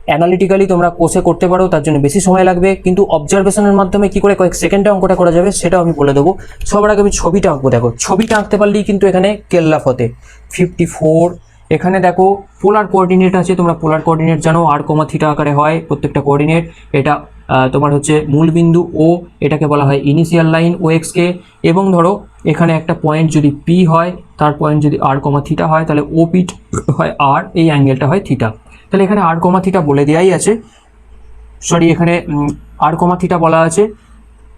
অ্যানালিটিক্যালি তোমরা কোষে করতে পারো, তার জন্য বেশি সময় লাগবে, কিন্তু অবজারভেশনের মাধ্যমে কি করে কয়েক সেকেন্ডে অঙ্কটা করা যাবে সেটাও আমি বলে দেবো। সবার আগে আমি ছবিটা আঁকবো। দেখো ছবিটা আঁকতে পারলেই কিন্তু এখানে কেল্লা ফতে। 54 এখানে দেখো পোলার কোঅর্ডিনেট আছে, তোমরা পোলার কোঅর্ডিনেট জানো, r, θ আকারে হয় প্রত্যেকটা কোঅর্ডিনেট। এটা তোমার হচ্ছে মূল বিন্দু ও, এটাকে বলা হয় ইনিশিয়াল লাইন ও এক্স কে, এবং ধরো এখানে একটা পয়েন্ট যদি পি হয়, তার পয়েন্ট যদি r, θ হয়, তাহলে ও পি হয় আর, এই অ্যাঙ্গেলটা হয় থিটা। তাহলে এখানে r, θ বলে দেওয়াই আছে, সরি এখানে r, θ বলা আছে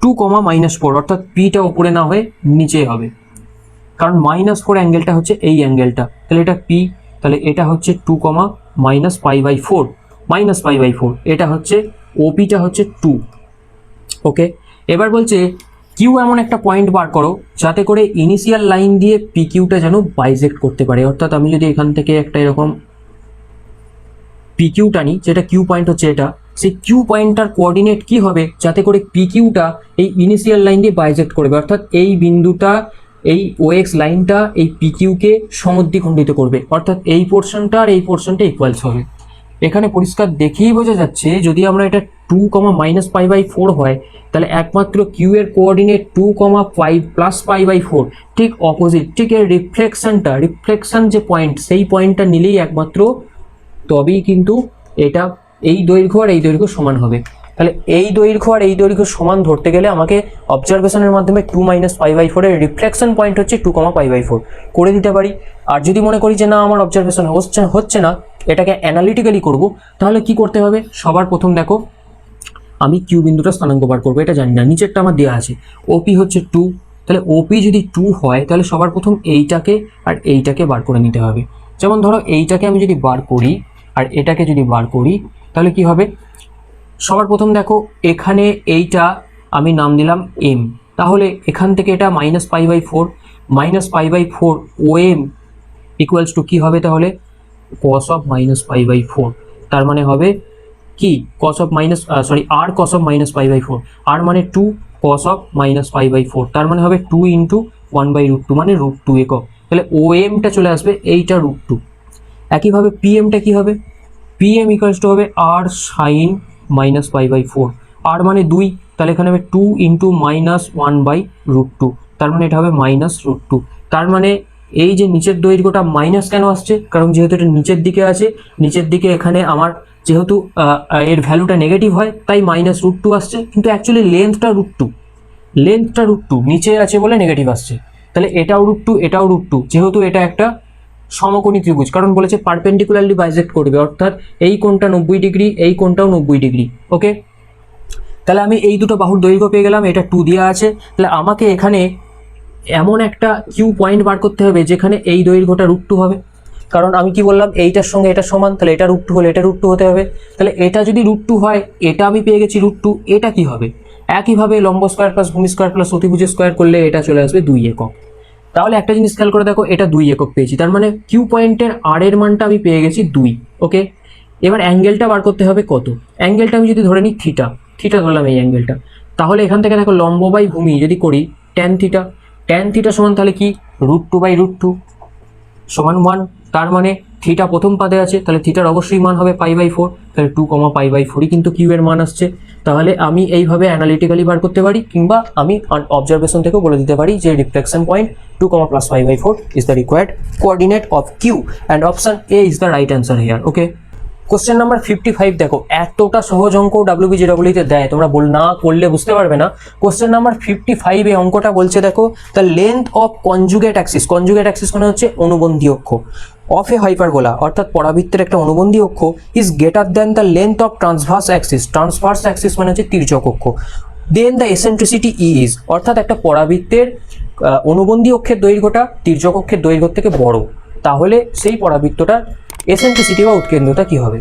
2, -4, অর্থাৎ পিটা উপরে না হয়ে নিচে হবে, কারণ -4 অ্যাঙ্গেলটা হচ্ছে এই অ্যাঙ্গেলটা, তাহলে এটা পি, তাহলে এটা হচ্ছে 2, -π/4, এটা হচ্ছে ওপিটা হচ্ছে 2। ওকে, এবার বলছে কিউ এমন একটা পয়েন্ট বার করো যাতে করে ইনিশিয়াল লাইন দিয়ে পি কিউটা যেন বাইজেক্ট করতে পারে। অর্থাৎ আমি যদি এখান থেকে একটা এরকম পি কিউটা নিই, যেটা কিউ পয়েন্ট হচ্ছে এটা, সেই কিউ পয়েন্টটার কোঅর্ডিনেট কি হবে যাতে করে পি কিউটা এই ইনিশিয়াল লাইন দিয়ে বাইজেক্ট করবে, অর্থাৎ এই বিন্দুটা, এই ওএক্স লাইনটা এই পি কিউকে সমদ্বিখণ্ডিত করবে, অর্থাৎ এই পোর্শনটা আর এই পোর্শনটা ইকুয়ালস হবে। এখানে পরিষ্কার দেখেই বোঝা যাচ্ছে যদি আমরা এটা 2, -π/4 হয়, তাহলে একমাত্র কিউ এর কোঅর্ডিনেট 2, 5 + π/4, ঠিক অপোজিট, ঠিক এর রিফ্লেকশন যে পয়েন্ট, সেই পয়েন্টটা নিলেই একমাত্র তবেই কিন্তু এটা এই দৈর্ঘ্য আর এই দৈর্ঘ্য সমান হবে। তাহলে এই দৈর্ঘ্য আর এই দৈর্ঘ্য সমান ধরতে গেলে আমাকে অবজারভেশনের মাধ্যমে 2, -π/4 এর রিফ্লেকশন পয়েন্ট হচ্ছে 2, π/4 করে দিতে পারি। আর যদি মনে করি যে না আমার অবজারভেশন হচ্ছে না, এটাকে অ্যানালিটিক্যালি করব, তাহলে কি করতে হবে, সবার প্রথম দেখো আমি কিউ বিন্দুটা স্থানাঙ্ক বার করবো, এটা জানি না, নিচেরটা আমার দেওয়া আছে, ওপি হচ্ছে 2, তাহলে ওপি যদি 2 হয় তাহলে সবার প্রথম এইটাকে আর এইটাকে বার করে নিতে হবে। যেমন ধরো এইটাকে আমি যদি বার করি আর এটাকে যদি বার করি, তাহলে কি হবে, সবার প্রথম দেখো এখানে এইটা আমি নাম দিলাম এম, তাহলে এখান থেকে এটা -π/4 ও এম ইকুয়ালস টু কি হবে, তাহলে cos of -π/4, তার মানে হবে কি cos of r cos of -π/4, r মানে 2, cos of -π/4, তার মানে হবে 2 × 1/√2, মানে √2 একক। তাহলে ও এমটা চলে আসবে এইটা √2। একইভাবে পিএমটা কি হবে, পিএম ইকুয়ালস টু হবে r sin -π/4, r মানে 2, তাহলে এখানে হবে 2 × -1/√2, তার মানে এটা হবে -√2। তার মানে এই যে নিচের দৈর্ঘ্যটা মাইনাস কেন আসছে, কারণ যেহেতু এটা নিচের দিকে আছে, নিচের দিকে এখানে আমার যেহেতু এর ভ্যালুটা নেগেটিভ হয় তাই -√2 আসছে, কিন্তু অ্যাকচুয়ালি লেন্থটা √2 নিচে আছে বলে নেগেটিভ আসছে। তাহলে এটাও √2 এটাও √2, যেহেতু এটা একটা সমকোণী ত্রিভুজ, কারণ বলেছে পারপেন্ডিকুলারলি বাইজেক্ট করবে, অর্থাৎ এই কোণটা 90 ডিগ্রি, এই কোণটাও 90 ডিগ্রি। ওকে, তাহলে আমি এই দুটো বাহুর দৈর্ঘ্য পেয়ে গেলাম, এটা 2 দেওয়া আছে। তাহলে আমাকে এখানে এমন একটা কিউ পয়েন্ট বার করতে হবে যেখানে এই দৈর্ঘ্যটা √2 হবে, কারণ আমি কি বললাম এইটার সঙ্গে এটা সমান, তাহলে এটা √2 হলে এটা √2 হতে হবে। তাহলে এটা যদি √2 হয়, এটা আমি পেয়ে গেছি √2, এটা কি হবে? একইভাবে লম্ব স্কোয়ার প্লাস ভূমি স্কোয়ার প্লাস অতিভুজ স্কোয়ার করলে এটা চলে আসবে 2 একক। তাহলে একটা জিনিস খেয়াল করে দেখো, এটা 2 একক পেয়েছি, তার মানে কিউ পয়েন্টের আর এর মানটা আমি পেয়ে গেছি 2। ওকে, এবার অ্যাঙ্গেলটা বার করতে হবে কত। অ্যাঙ্গেলটা আমি যদি ধরে নিই থিটা, থিটা ধরলাম এই অ্যাঙ্গেলটা, তাহলে এখান থেকে দেখো লম্ব বাই ভূমি যদি করি ট্যান থিটা, ট্যান থিটা সমান তাহলে কি √2/√2 সমান 1। তার মানে থিটা প্রথম পাদে আছে, তাহলে থিটার অবশ্যই মান হবে π/4, তাহলে 2, π/4ই কিন্তু কিউ এর মান আসছে। তাহলে আমি এইভাবে অ্যানালিটিক্যালি বার করতে পারি, কিংবা আমি অবজারভেশন থেকেও বলে দিতে পারি যে reflection point 2, +π/4 is the required coordinate of Q and option A is the right answer here. Okay, question number 55 দেখো, এতটা সহজ অঙ্ক WBJEE তে দেয়, তোমরা না করলে বুঝতে পারবে না। কোশ্চেন নাম্বার 55 এই অঙ্কটা বলছে দেখো, the length of conjugate Axis, conjugate Axis মানে হচ্ছে অনুবন্ধী অক্ষ অফ এ হাইপারবোলা, অর্থাৎ পরাবৃত্তের একটা অনুবন্ধী অক্ষ is greater than the length of transverse Axis, transverse Axis মানে হচ্ছে তির্যক অক্ষ, দেন দ্য এসেন্ট্রিসিটি ইজ, অর্থাৎ একটা পরাবৃত্তের অনুবন্ধী অক্ষের দৈর্ঘ্যটা তির্যক অক্ষের দৈর্ঘ্য থেকে বড়, তাহলে সেই পরাবৃত্তটার এসেন্ট্রিসিটি বা উৎকেন্দ্রতা কি হবে।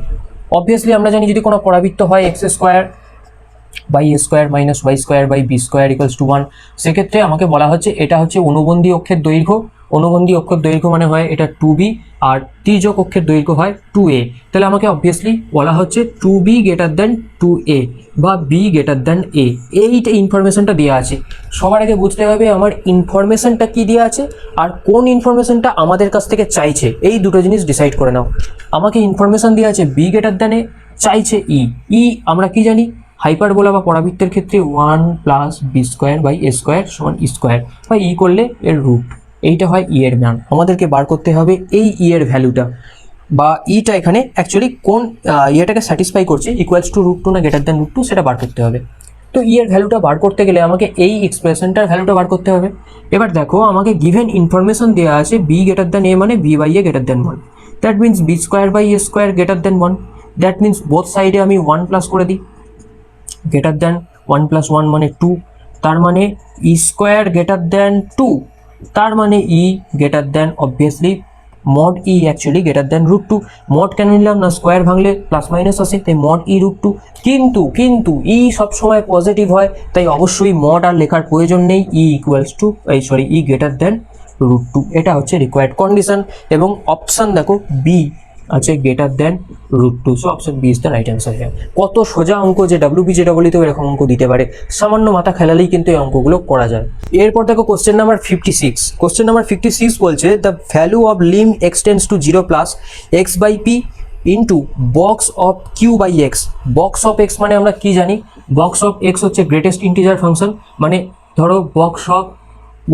অবভিয়াসলি আমরা জানি যদি কোনো পরাবৃত্ত হয় x² / a² - y² / b² = 1, সেক্ষেত্রে আমাকে বলা হচ্ছে এটা হচ্ছে অনুবন্ধী অক্ষের দৈর্ঘ্য, অনুবন্ধী অক্ষের দৈর্ঘ্য মানে হয় এটা 2b, আর তির্যক অক্ষের দৈর্ঘ্য হয় 2a। তাহলে আমাকে অবভিয়াসলি বলা হচ্ছে 2b > 2a বা b > a। এইটা ইনফরমেশনটা দেওয়া আছে। সবার আগে বুঝতে হবে আমার ইনফরমেশনটা কি দেওয়া আছে আর কোন ইনফরমেশনটা আমাদের কাছ থেকে চাইছে, এই দুটো জিনিস ডিসাইড করে নাও। আমাকে ইনফরমেশন দেওয়া আছে b > a, চাইছে ই আমরা কি জানি, হাইপারবোলা বা পরাবৃত্তের ক্ষেত্রে 1 + b² / a² = বা করলে এর রুট, এইটা হয় এর মান। আমাদেরকে বার করতে হবে এই এর ভ্যালুটা, বা ইটা এখানে অ্যাকচুয়ালি কোন ইয়েটাকে স্যাটিসফাই করছে, ইকুয়ালস টু √2 না >√2 সেটা বার করতে হবে। তো এর ভ্যালুটা বার করতে গেলে আমাকে এই এক্সপ্রেশনটার ভ্যালুটা বার করতে হবে। এবার দেখো আমাকে গিভেন ইনফরমেশন দেওয়া আছে b > a মানে b/a > 1, that means b² / a² > 1, that means both সাইডে আমি 1 প্লাস করে দিই, গ্রেটার দ্যান 1 + 1 মানে 2, তার মানে e² > 2, তার মানে e greater than obviously mod e actually greater than √2। Mod কেন নিলাম না, স্কোয়ার ভাঙলে প্লাস মাইনাস আসে, তাই mod e √2। কিন্তু e সবসময় পজিটিভ হয়, তাই অবশ্যই মড আর লেখার প্রয়োজন নেই, e গ্রেটার দ্যান √2, এটা হচ্ছে রিকোয়ার্ড কন্ডিশন। এবং অপশান দেখো বি আছে greater than √2, so option B is the right answer here. কত সোজা অঙ্ক যে WBJEE তেও এরকম অঙ্ক দিতে পারে, সামান্য মাথা খেলালেই কিন্তু এই অঙ্কগুলো করা যায়। এরপর দেখো কোশ্চেন নাম্বার 56। কোশ্চেন নাম্বার 56 বলছে the value of lim x tends to 0 plus x/p into box of q/x। Box of x মানে আমরা কি জানি, বক্স অফ x হচ্ছে গ্রেটেস্ট ইন্টিজার ফাংশন, মানে ধরো বক্স অফ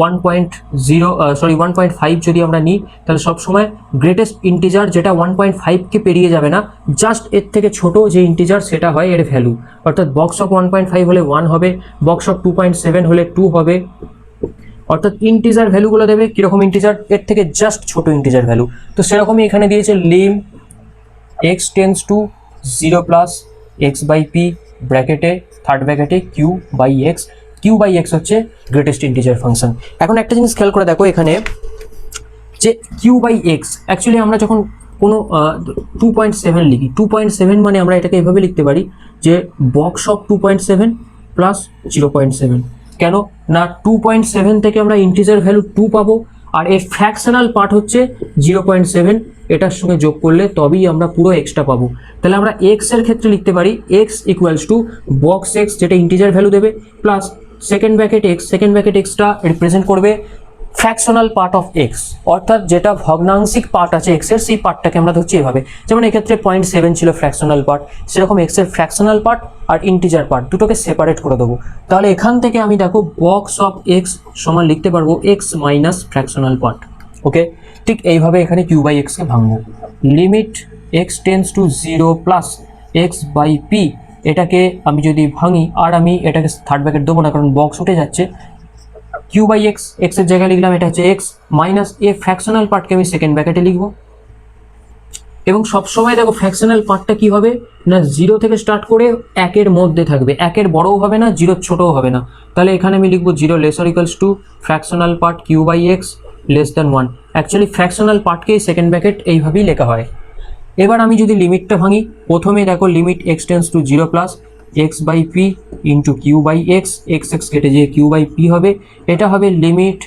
1.5 যদি আমরা নিই, তাহলে সবসময় গ্রেটেস্ট ইন্টিজার যেটা 1.5কে পেরিয়ে যাবে না, জাস্ট এর থেকে ছোট যে ইন্টিজার সেটা হয় এর ভ্যালু, অর্থাৎ বক্স অফ 1.5 হলে 1 হবে, বক্স অফ 2.7 হলে 2 হবে, অর্থাৎ ইন্টিজার ভ্যালুগুলো দেবে কীরকম ইন্টিজার, এর থেকে জাস্ট ছোট ইন্টিজার ভ্যালু। তো সেরকমই এখানে দিয়েছে lim x tends to 0 plus x/p ব্র্যাকেটে থার্ড ব্র্যাকেটে q/x, q/x হচ্ছে গ্রেটেস্ট ইন্টিজার ফাংশন। এখন একটা জিনিস খেয়াল করে দেখো এখানে যে q/x অ্যাকচুয়ালি আমরা যখন কোনো 2.7 লিখি, 2.7 মানে আমরা এটাকে এভাবে লিখতে পারি যে বক্স অফ 2.7 প্লাস 0.7। কেন না 2.7 থেকে আমরা ইন্টিজার ভ্যালু 2 পাবো, আর এর ফ্র্যাকশনাল পার্ট হচ্ছে 0.7, এটার সঙ্গে যোগ করলে তবেই আমরা পুরো এক্সটা পাবো। তাহলে আমরা এক্স এর ক্ষেত্রে লিখতে পারি x = বক্স x যেটা ইন্টিজার ভ্যালু দেবে plus second bracket extra represent করবে ফ্র্যাকশনাল পার্ট অফ এক্স, অর্থাৎ যেটা ভগ্নাংশিক পার্ট আছে এক্স এর, সেই পার্টটাকে আমরা ধরছি এভাবে। যেমন এক্ষেত্রে 0.7 ছিল ফ্র্যাকশনাল পার্ট, সেরকম এক্স এর ফ্র্যাকশনাল পার্ট আর ইন্টিজার পার্ট দুটোকে সেপারেট করে দেবো। তাহলে এখান থেকে আমি দেখো বক্স অফ এক্স সমান লিখতে পারবো x মাইনাস ফ্র্যাকশনাল পার্ট। ওকে, ঠিক এইভাবে এখানে q/x কে ভাঙবো। Limit x tends to 0 plus x/p, এটাকে আমি যদি ভাঙি, আর আমি এটাকে থার্ড ব্র্যাকেট দেবো না কারণ বক্স উঠে যাচ্ছে, কিউ বাই এক্স, এক্সের জায়গায় লিখলাম এটা হচ্ছে এক্স, মাইনাস এ ফ্র্যাকশনাল পার্টকে আমি সেকেন্ড ব্র্যাকেটে লিখবো। এবং সবসময় দেখো ফ্র্যাকশনাল পার্টটা কি হবে না, 0 থেকে স্টার্ট করে 1-এর মধ্যে থাকবে, 1-এর বড়ও হবে না, 0-র ছোটও হবে না। তাহলে এখানে আমি লিখবো 0 lesser equals to fractional part Q by X less than 1। Actually fractional পার্টকেই সেকেন্ড ব্র্যাকেট এইভাবেই লেখা হয়। এবার আমি যদি লিমিটটা ভাঙি, প্রথমে দেখো limit X tends to 0 plus X by P into Q by X, X X কেটে যে কিউ বাই পি হবে, এটা হবে limit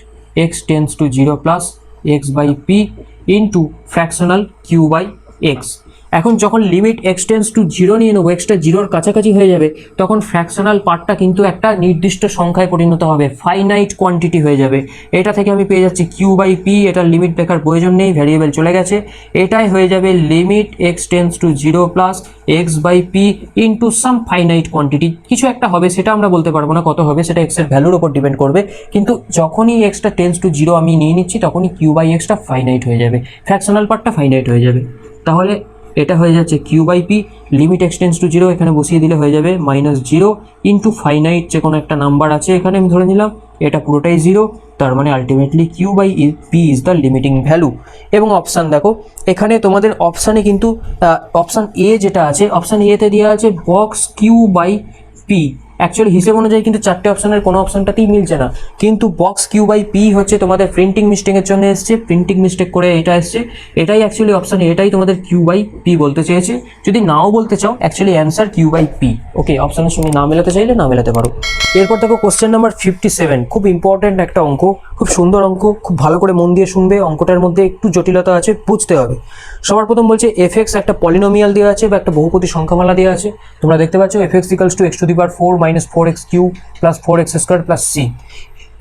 X tends to 0 plus X by P into fractional Q by X. এখন যখন লিমিট এক্স টেন্স টু 0 নিয়ে নেবো, extra 0-র কাছাকাছি হয়ে যাবে, তখন ফ্র্যাকশনাল পার্টটা কিন্তু একটা নির্দিষ্ট সংখ্যায় পরিণত হবে, ফাইনাইট কোয়ান্টিটি হয়ে যাবে। এটা থেকে আমি পেয়ে যাচ্ছি কিউ বাই পি, এটার লিমিট দেখার প্রয়োজন নেই, ভ্যারিয়েবল চলে গেছে। এটাই হয়ে যাবে limit X tends to 0 plus X by P into some finite quantity, কিছু একটা হবে, সেটা আমরা বলতে পারবো না কত হবে, সেটা এক্সের ভ্যালুর উপর ডিপেন্ড করবে। কিন্তু যখনই এক্সটা টেন্স টু 0 আমি নিয়ে নিচ্ছি, তখনই কিউ বাই এক্সটা ফাইনাইট হয়ে যাবে, ফ্র্যাকশনাল পার্টটা ফাইনাইট হয়ে যাবে। তাহলে এটা হয়ে যাচ্ছে Q by P, limit X tends to 0 এখানে বসিয়ে দিলে হয়ে যাবে -0 ইন্টু ফাইনাইট যে কোনো একটা নাম্বার আছে এখানে আমি ধরে নিলাম, এটা পুরোটাই 0, তার মানে ultimately Q by P is the limiting value. এবং অপশান দেখো, এখানে তোমাদের অপশানে কিন্তু অপশান এ যেটা আছে, অপশান এতে দেওয়া আছে box Q by P. Actually হিসেব অনুযায়ী কিন্তু 4টে অপশানের কোনো অপশানটাতেই মিলছে না, কিন্তু বক্স কিউ বাই পি হচ্ছে তোমাদের প্রিন্টিং মিস্টেকের জন্য এসছে, প্রিন্টিং মিস্টেক করে এটা এসছে, এটাই অ্যাকচুয়ালি অপশান, এটাই তোমাদের কিউ বাই পি বলতে চেয়েছে। যদি নাও বলতে চাও, actually answer Q by P. Okay, অপশানের সঙ্গে না মেলাতে চাইলে না মেলাতে পারো। এরপর দেখো কোশ্চেন নাম্বার 57, খুব ইম্পর্টেন্ট একটা অঙ্ক, খুব সুন্দর অঙ্ক, খুব ভালো করে মন দিয়ে শুনবে। অঙ্কটার মধ্যে একটু জটিলতা আছে, বুঝতে হবে। সবার প্রথম বলছে এফ এক্স একটা পলিনোমিয়াল দেওয়া আছে বা একটা বহুপদী সংখ্যামালা দেওয়া আছে। তোমরা দেখতে পাচ্ছ F X equals to X to the power 4 minus 4x Q plus 4x square plus C.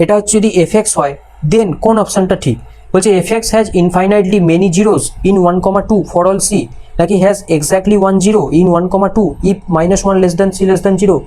এটা হচ্ছে যদি এফ এক্স হয়, দেন কোন অপশানটা ঠিক? বলছে F X has infinitely many zeros in 1,2 for all C, নাকি has exactly 1 0 in 1,2 if -1 less than C less than 0।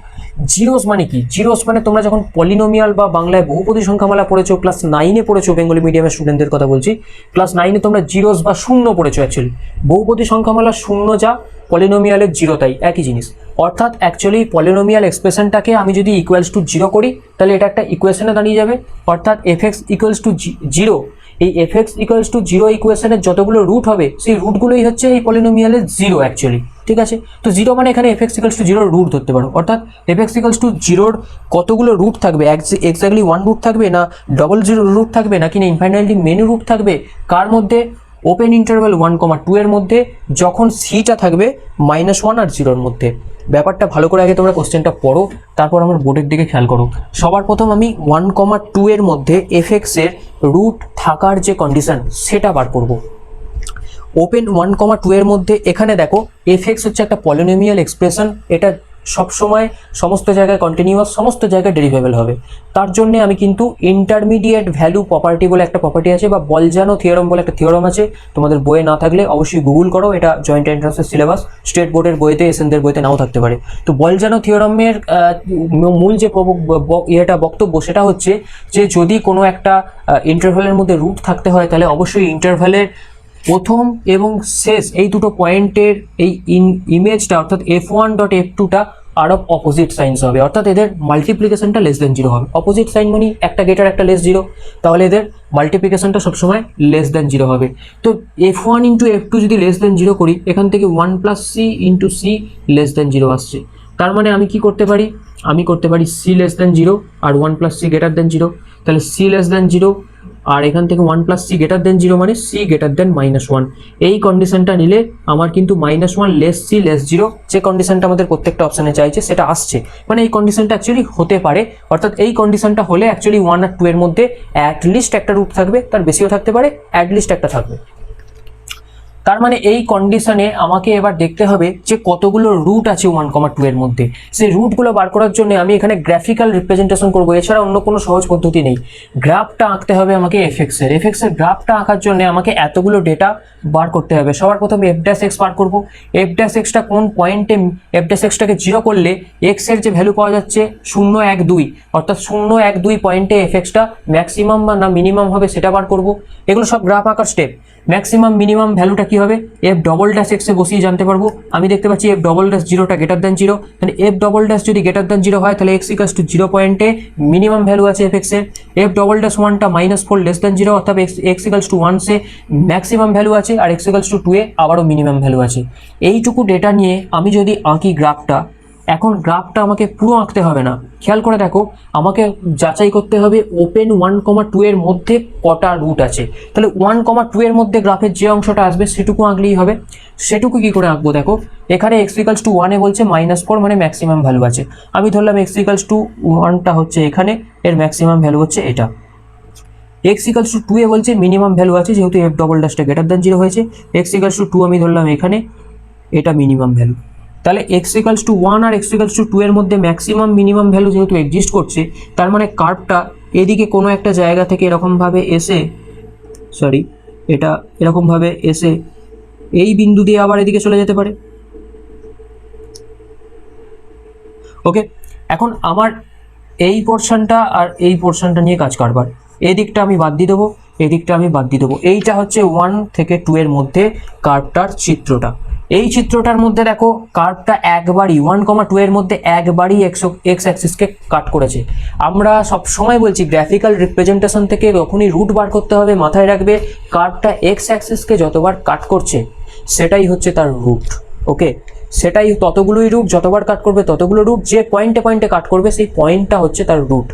Zeros মানে কি? জিরোস মানে তোমরা যখন পলিনোমিয়াল বা বাংলায় বহুপদী সংখ্যামালা পড়েছো, ক্লাস 9-এ পড়েছো, বেঙ্গলি মিডিয়ামের স্টুডেন্টদের কথা বলছি, ক্লাস 9-এ তোমরা জিরোস বা শূন্য পড়েছো। অ্যাকচুয়ালি বহুপদী সংখ্যামালা শূন্য যা, পলিনোমিয়ালের 0 তাই, একই জিনিস। অর্থাৎ অ্যাকচুয়ালি পলিনোমিয়াল এক্সপ্রেশনটাকে আমি যদি ইকুয়ালস টু 0 করি, তাহলে এটা একটা ইকুয়েশনে দাঁড়িয়ে যাবে। অর্থাৎ এফ এক্স ইকুয়ালস টু 0, এই এফ এক্স ইকুয়ালস টু 0 ইকুয়েশনের যতগুলো রুট হবে, সেই রুটগুলোই হচ্ছে এই পলিনোমিয়ালের 0 অ্যাকচুয়ালি। ঠিক আছে, তো 0 মানে এখানে F X equals to 0 root ধরতে পারো। অর্থাৎ এফ এক্স ইকুয়ালস টু 0 কতগুলো রুট থাকবে, এক্স্যাক্টলি 1 রুট থাকবে, না ডবল 0 রুট থাকবে, নাকি না ইনফাইনাইটলি মেনি রুট থাকবে, কার মধ্যে? ওপেন ইন্টারভ্যাল 1,2 এর মধ্যে, যখন সিটা থাকবে -1 আর 0-র মধ্যে। ব্যাপারটা ভালো করে আগে তোমরা কোশ্চেনটা পড়ো, তারপর আমার বোর্ডের দিকে খেয়াল করো। সবার প্রথম আমি 1,2 এর মধ্যে এফ এক্সের রুট থাকার যে কন্ডিশন সেটা বার করব। ওপেন 1,2 এর মধ্যে এখানে দেখো এফ এক্স হচ্ছে একটা পলিনোমিয়াল এক্সপ্রেশন, এটা সবসময় সমস্ত জায়গায় কন্টিনিউয়াস, সমস্ত জায়গায় ডেরিভেবল হবে। তার জন্য আমি কিন্তু ইন্টারমিডিয়েট ভ্যালু প্রপার্টি বলে একটা প্রপার্টি আছে, বা বলজানো থিওরাম বলে একটা থিওরাম আছে। তোমাদের বইয়ে না থাকলে অবশ্যই গুগল করো, এটা জয়েন্ট এন্ট্রান্সের সিলেবাস, স্টেট বোর্ডের বইতে, এসএনদের বইতে নাও থাকতে পারে। তো বলজানো থিওরামের মূল যে বক্তব্য সেটা হচ্ছে যে যদি কোনো একটা ইন্টারভ্যালের মধ্যে রুট থাকতে হয়, তাহলে অবশ্যই ইন্টারভ্যালের প্রথম এবং শেষ এই দুটো পয়েন্টের এই ইমেজটা, অর্থাৎ f1.f2টা আর অফ অপোজিট সাইন্স হবে, অর্থাৎ এদের মাল্টিপ্লিকেশনটা লেস দেন 0 হবে। অপোজিট সাইন মানে একটা গেটার একটা লেস 0, তাহলে এদের মাল্টিপ্লিকেশনটা সবসময় লেস দেন 0 হবে। তো f1 ইন্টু f2 যদি লেস দেন 0 করি, এখান থেকে 1 plus C into C less than 0 আসছে। তার মানে আমি কি করতে পারি? আমি করতে পারি সি লেস দেন 0 আর 1 প্লাস সি গ্রেটার দেন 0। তাহলে সি লেস দেন 0 আর এখান থেকে 1 প্লাস সি গ্রেটার দেন 0 মানে সি গ্রেটার দেন -1। এই কন্ডিশনটা নিলে আমার কিন্তু -1 লেস সি লেস 0 যে কন্ডিশনটা আমাদের প্রত্যেকটা অপশানে চাইছে সেটা আসছে। মানে এই কন্ডিশনটা অ্যাকচুয়ালি হতে পারে, অর্থাৎ এই কন্ডিশনটা হলে অ্যাকচুয়ালি 1 আর 2 এর মধ্যে অ্যাটলিস্ট একটা রুট থাকবে, তার বেশিও থাকতে পারে, অ্যাটলিস্ট একটা থাকবে। তার মানে এই কন্ডিশনে আমাকে এবার দেখতে হবে যে কতগুলো রুট আছে 1,2 এর মধ্যে। সেই রুটগুলো বার করার জন্য আমি এখানে গ্রাফিক্যাল রিপ্রেজেন্টেশন করবো, এছাড়া অন্য কোনো সহজ পদ্ধতি নেই। গ্রাফটা আঁকতে হবে আমাকে এফ এক্সের গ্রাফটা আঁকার জন্য আমাকে এতগুলো ডেটা বার করতে হবে। সবার প্রথমে f'(x) বার করবো। f'(x)টা কোন পয়েন্টে, f'(x)টাকে 0 করলে এক্স এর যে ভ্যালু পাওয়া যাচ্ছে 0, 1, 2, অর্থাৎ 0, 1, 2 পয়েন্টে f'(x)টা ম্যাক্সিমাম বা না মিনিমাম হবে সেটা বার করবো। এগুলো সব গ্রাফ আঁকার স্টেপ। ম্যাক্সিমাম মিনিমাম ভ্যালুটা কি কি হবে, এফ ডবল ড্যাশ এক্সে বসিয়ে জানতে পারবো। আমি দেখতে পাচ্ছি এফ ডবল ড্যাশ জিরোটা গ্রেটার দ্যান জিরো, তাহলে এফ ডবল ড্যাশ যদি গ্রেটার দ্যান জিরো হয় তাহলে এক্স ইকাস টু 0 পয়েন্টে মিনিমাম ভ্যালু আছে এফ এক্সের। এফ ডবল ড্যাশ ওয়ানটা -4 লেস দ্যান জিরো, অর্থাৎ এক্স ইকালস টু 1 সে ম্যাক্সিমাম ভ্যালু আছে, আর এক্স ইকালস টু 2 এ আবারও মিনিমাম ভ্যালু আছে। এইটুকু ডেটা নিয়ে আমি যদি আঁকি গ্রাফটা, এখন গ্রাফটা আমাকে পুরো আঁকতে হবে না, খেয়াল করে দেখো, আমাকে যাচাই করতে হবে ওপেন 1,2 এর মধ্যে কটা রুট আছে। তাহলে 1,2 এর মধ্যে গ্রাফের যে অংশটা আসবে সেটুকু আঁকলেই হবে। সেটুকু কি করে আঁকবো, দেখো এখানে এক্স ইকালস টু 1 এ বলছে -4 মানে ম্যাক্সিমাম ভ্যালু আছে। আমি ধরলাম এক্স ইকালস টু 1টা হচ্ছে এখানে, এর ম্যাক্সিমাম ভ্যালু হচ্ছে এটা। এক্স ইকালস টু 2 এ বলছে মিনিমাম ভ্যালু আছে, যেহেতু এফ ডবল ড্যাশটা গ্রেটার দ্যান জিরো হয়েছে। এক্স ইকালস টু 2 আমি ধরলাম এখানে, এটা মিনিমাম ভ্যালু। তাহলে এক্স ইকালস টু 1 আর এক্স ইকালস টু 2 এর মধ্যে ম্যাক্সিমাম মিনিমাম ভ্যালু যেহেতু এক্সিস্ট করছে, তার মানে কার্ভটা এদিকে কোনো একটা জায়গা থেকে এরকমভাবে এসে, এটা এরকমভাবে এসে এই বিন্দু দিয়ে আবার এদিকে চলে যেতে পারে। ওকে, এখন আমার এই পোর্শনটা আর এই পোর্শনটা নিয়ে কাজ কারবার। এই দিকটা আমি বাদ দিয়ে দেবো, এই দিকটা আমি বাদ দিয়ে দেবো। এইটা হচ্ছে 1 থেকে 2 এর মধ্যে কার্ভটার চিত্রটা। এই চিত্রটার মধ্যে দেখো কার্ভটা একবারই 1,2 এর মধ্যে একবারই এক্স অ্যাক্সিসকে কাট করেছে। আমরা সব সময় বলছি গ্রাফিক্যাল রিপ্রেজেন্টেশন থেকে যখনই রুট বার করতে হবে মাথায় রাখবে কার্ভটা এক্স অ্যাক্সিসকে যতবার কাট করছে সেটাই হচ্ছে তার রুট। ওকে, সেটাই ততগুলোই রুট, যতবার কাট করবে ততগুলো রুট, যে পয়েন্টে পয়েন্টে কাট করবে সেই পয়েন্টটা হচ্ছে তার রুট।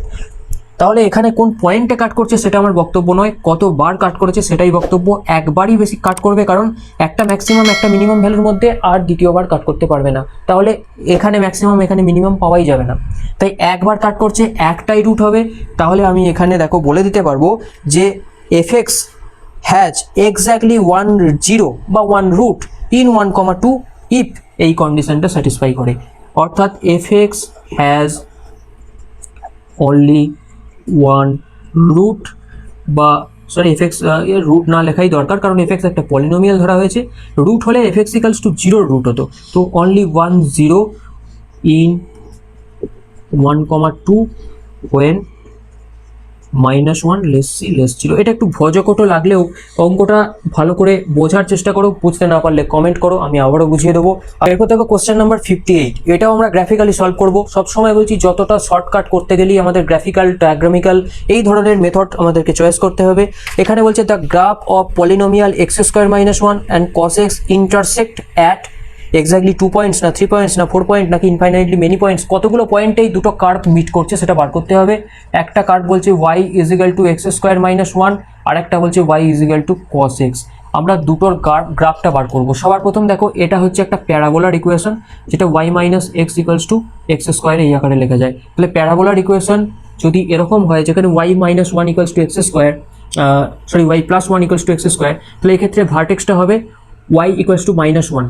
তাহলে এখানে কোন পয়েন্টে কাট করছে সেটা আমার বক্তব্য নয়, কতবার কাট করেছে সেটাই বক্তব্য। একবারই বেশি কাট করবে, কারণ একটা ম্যাক্সিমাম একটা মিনিমাম ভ্যালুর মধ্যে আর দ্বিতীয়বার কাট করতে পারবে না, তাহলে এখানে ম্যাক্সিমাম এখানে মিনিমাম পাওয়াই যাবে না। তাই একবার কাট করছে, একটাই রুট হবে। তাহলে আমি এখানে দেখো বলে দিতে পারবো যে এফ এক্স হ্যাজ এক্স্যাক্টলি 1 বা 1 রুট ইন 1,2 ইফ এই কন্ডিশনটা স্যাটিসফাই করে, অর্থাৎ F X has only 1 root, বা এফ এক্স রুট না লেখাই দরকার, কারণ এফ এক্স একটা পলিনোমিয়াল ধরা হয়েছে। রুট হলে F X equals to 0 root হতো, তো only 1 0 in 1,2 when -1 less C less 0। এটা একটু ভজকটো লাগলেও অঙ্কটা ভালো করে বোঝার চেষ্টা করো, বুঝতে না পারলে কমেন্ট করো, আমি আবারও বুঝিয়ে দেবো। আর এরপর দেখো কোশ্চেন নাম্বার 58, এটাও আমরা গ্রাফিক্যালি সলভ করব। সবসময় বলছি যতটা শর্টকাট করতে গেলেই আমাদের গ্রাফিক্যাল, ডায়াগ্রামিক্যাল এই ধরনের মেথড আমাদেরকে চয়েস করতে হবে। এখানে বলছে the graph of polynomial x² - 1 and cos x intersect at exactly 2 points না 3 পয়েন্টস না 4 পয়েন্ট নাকি ইনফাইনাইটলি মেনি পয়েন্টস, কতগুলো পয়েন্টেই দুটো কার্ভ মিট করছে সেটা বার করতে হবে। একটা কার্ভ বলছে y = x² - 1, আর একটা বলছে y = cos x। আমরা দুটোর গ্রাফটা বার করব। সবার প্রথম দেখো এটা হচ্ছে একটা প্যারাবোলার ইকুয়েশন, যেটা y - x = x² এই আকারে লেখা যায়। তাহলে প্যারাবোলার ইকুয়েশন যদি এরকম হয় যেখানে y - 1 = x², y + 1 = x², তাহলে এক্ষেত্রে ভার্টেক্সটা হবে y = -1,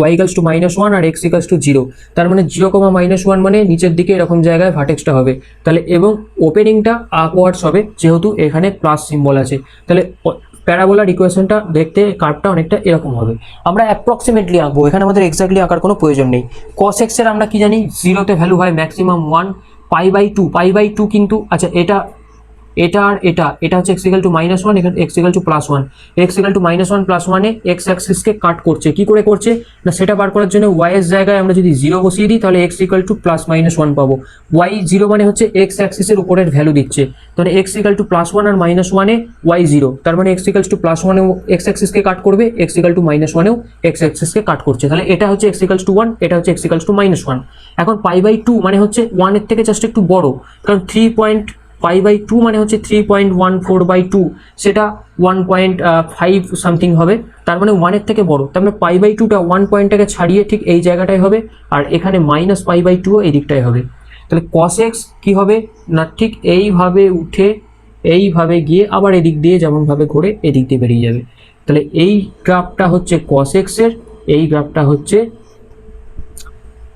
y = -1 আর x = 0। তার মানে 0, -1 মানে নিচের দিকে এরকম জায়গায় ভার্টেক্সটা হবে। তাহলে এবং ওপেনিংটা আপওয়ার্ডস হবে, যেহেতু এখানে প্লাস সিম্বল আছে। তাহলে প্যারাবোলার ইকুয়েশনটা দেখতে কার্ভটা অনেকটা এরকম হবে। আমরা অ্যাপ্রক্সিমেটলি আঁকবো, এখানে আমাদের এক্স্যাক্টলি আঁকার কোনো প্রয়োজন নেই। cos x এর আমরা কি জানি, 0তে ভ্যালু হয় ম্যাক্সিমাম 1, π/2 কিন্তু আচ্ছা এটা আর এটা হচ্ছে x = -1, এখানে x = +1, x = -1 + 1 এ x অ্যাক্সিসকে কাট করছে। কি করে করছে না, সেটা বার করার জন্য y এর জায়গায় আমরা যদি 0 বসিয়ে দিই তাহলে x = +-1 পাবো। y 0 মানে হচ্ছে x অ্যাক্সিসের উপরের ভ্যালু দিচ্ছে, তাহলে x = +1 আর -1 এ y 0, তার মানে x = +1 এও x অ্যাক্সিসকে কাট করবে, x = -1 এও x অ্যাক্সিসকে কাট করছে। তাহলে এটা হচ্ছে x = 1, এটা হচ্ছে x = -1। এখন π/2 মানে হচ্ছে 1 এর থেকে জাস্ট একটু বড়, কারণ π/2 মানে হচ্ছে 3.14/2, সেটা 1.5 সামথিং হবে, তার মানে 1 এর থেকে বড়। তার মানে π/2টা 1 পয়েন্টটাকে ছাড়িয়ে ঠিক এই জায়গাটায় হবে, আর এখানে -π/2 এই দিকটায় হবে। তাহলে cos x কি হবে না, ঠিক এইভাবে উঠে এইভাবে গিয়ে আবার এদিক দিয়ে যেমনভাবে ঘুরে এদিক দিয়ে বেরিয়ে যাবে। তাহলে এই গ্রাফটা হচ্ছে cos x এর, এই গ্রাফটা হচ্ছে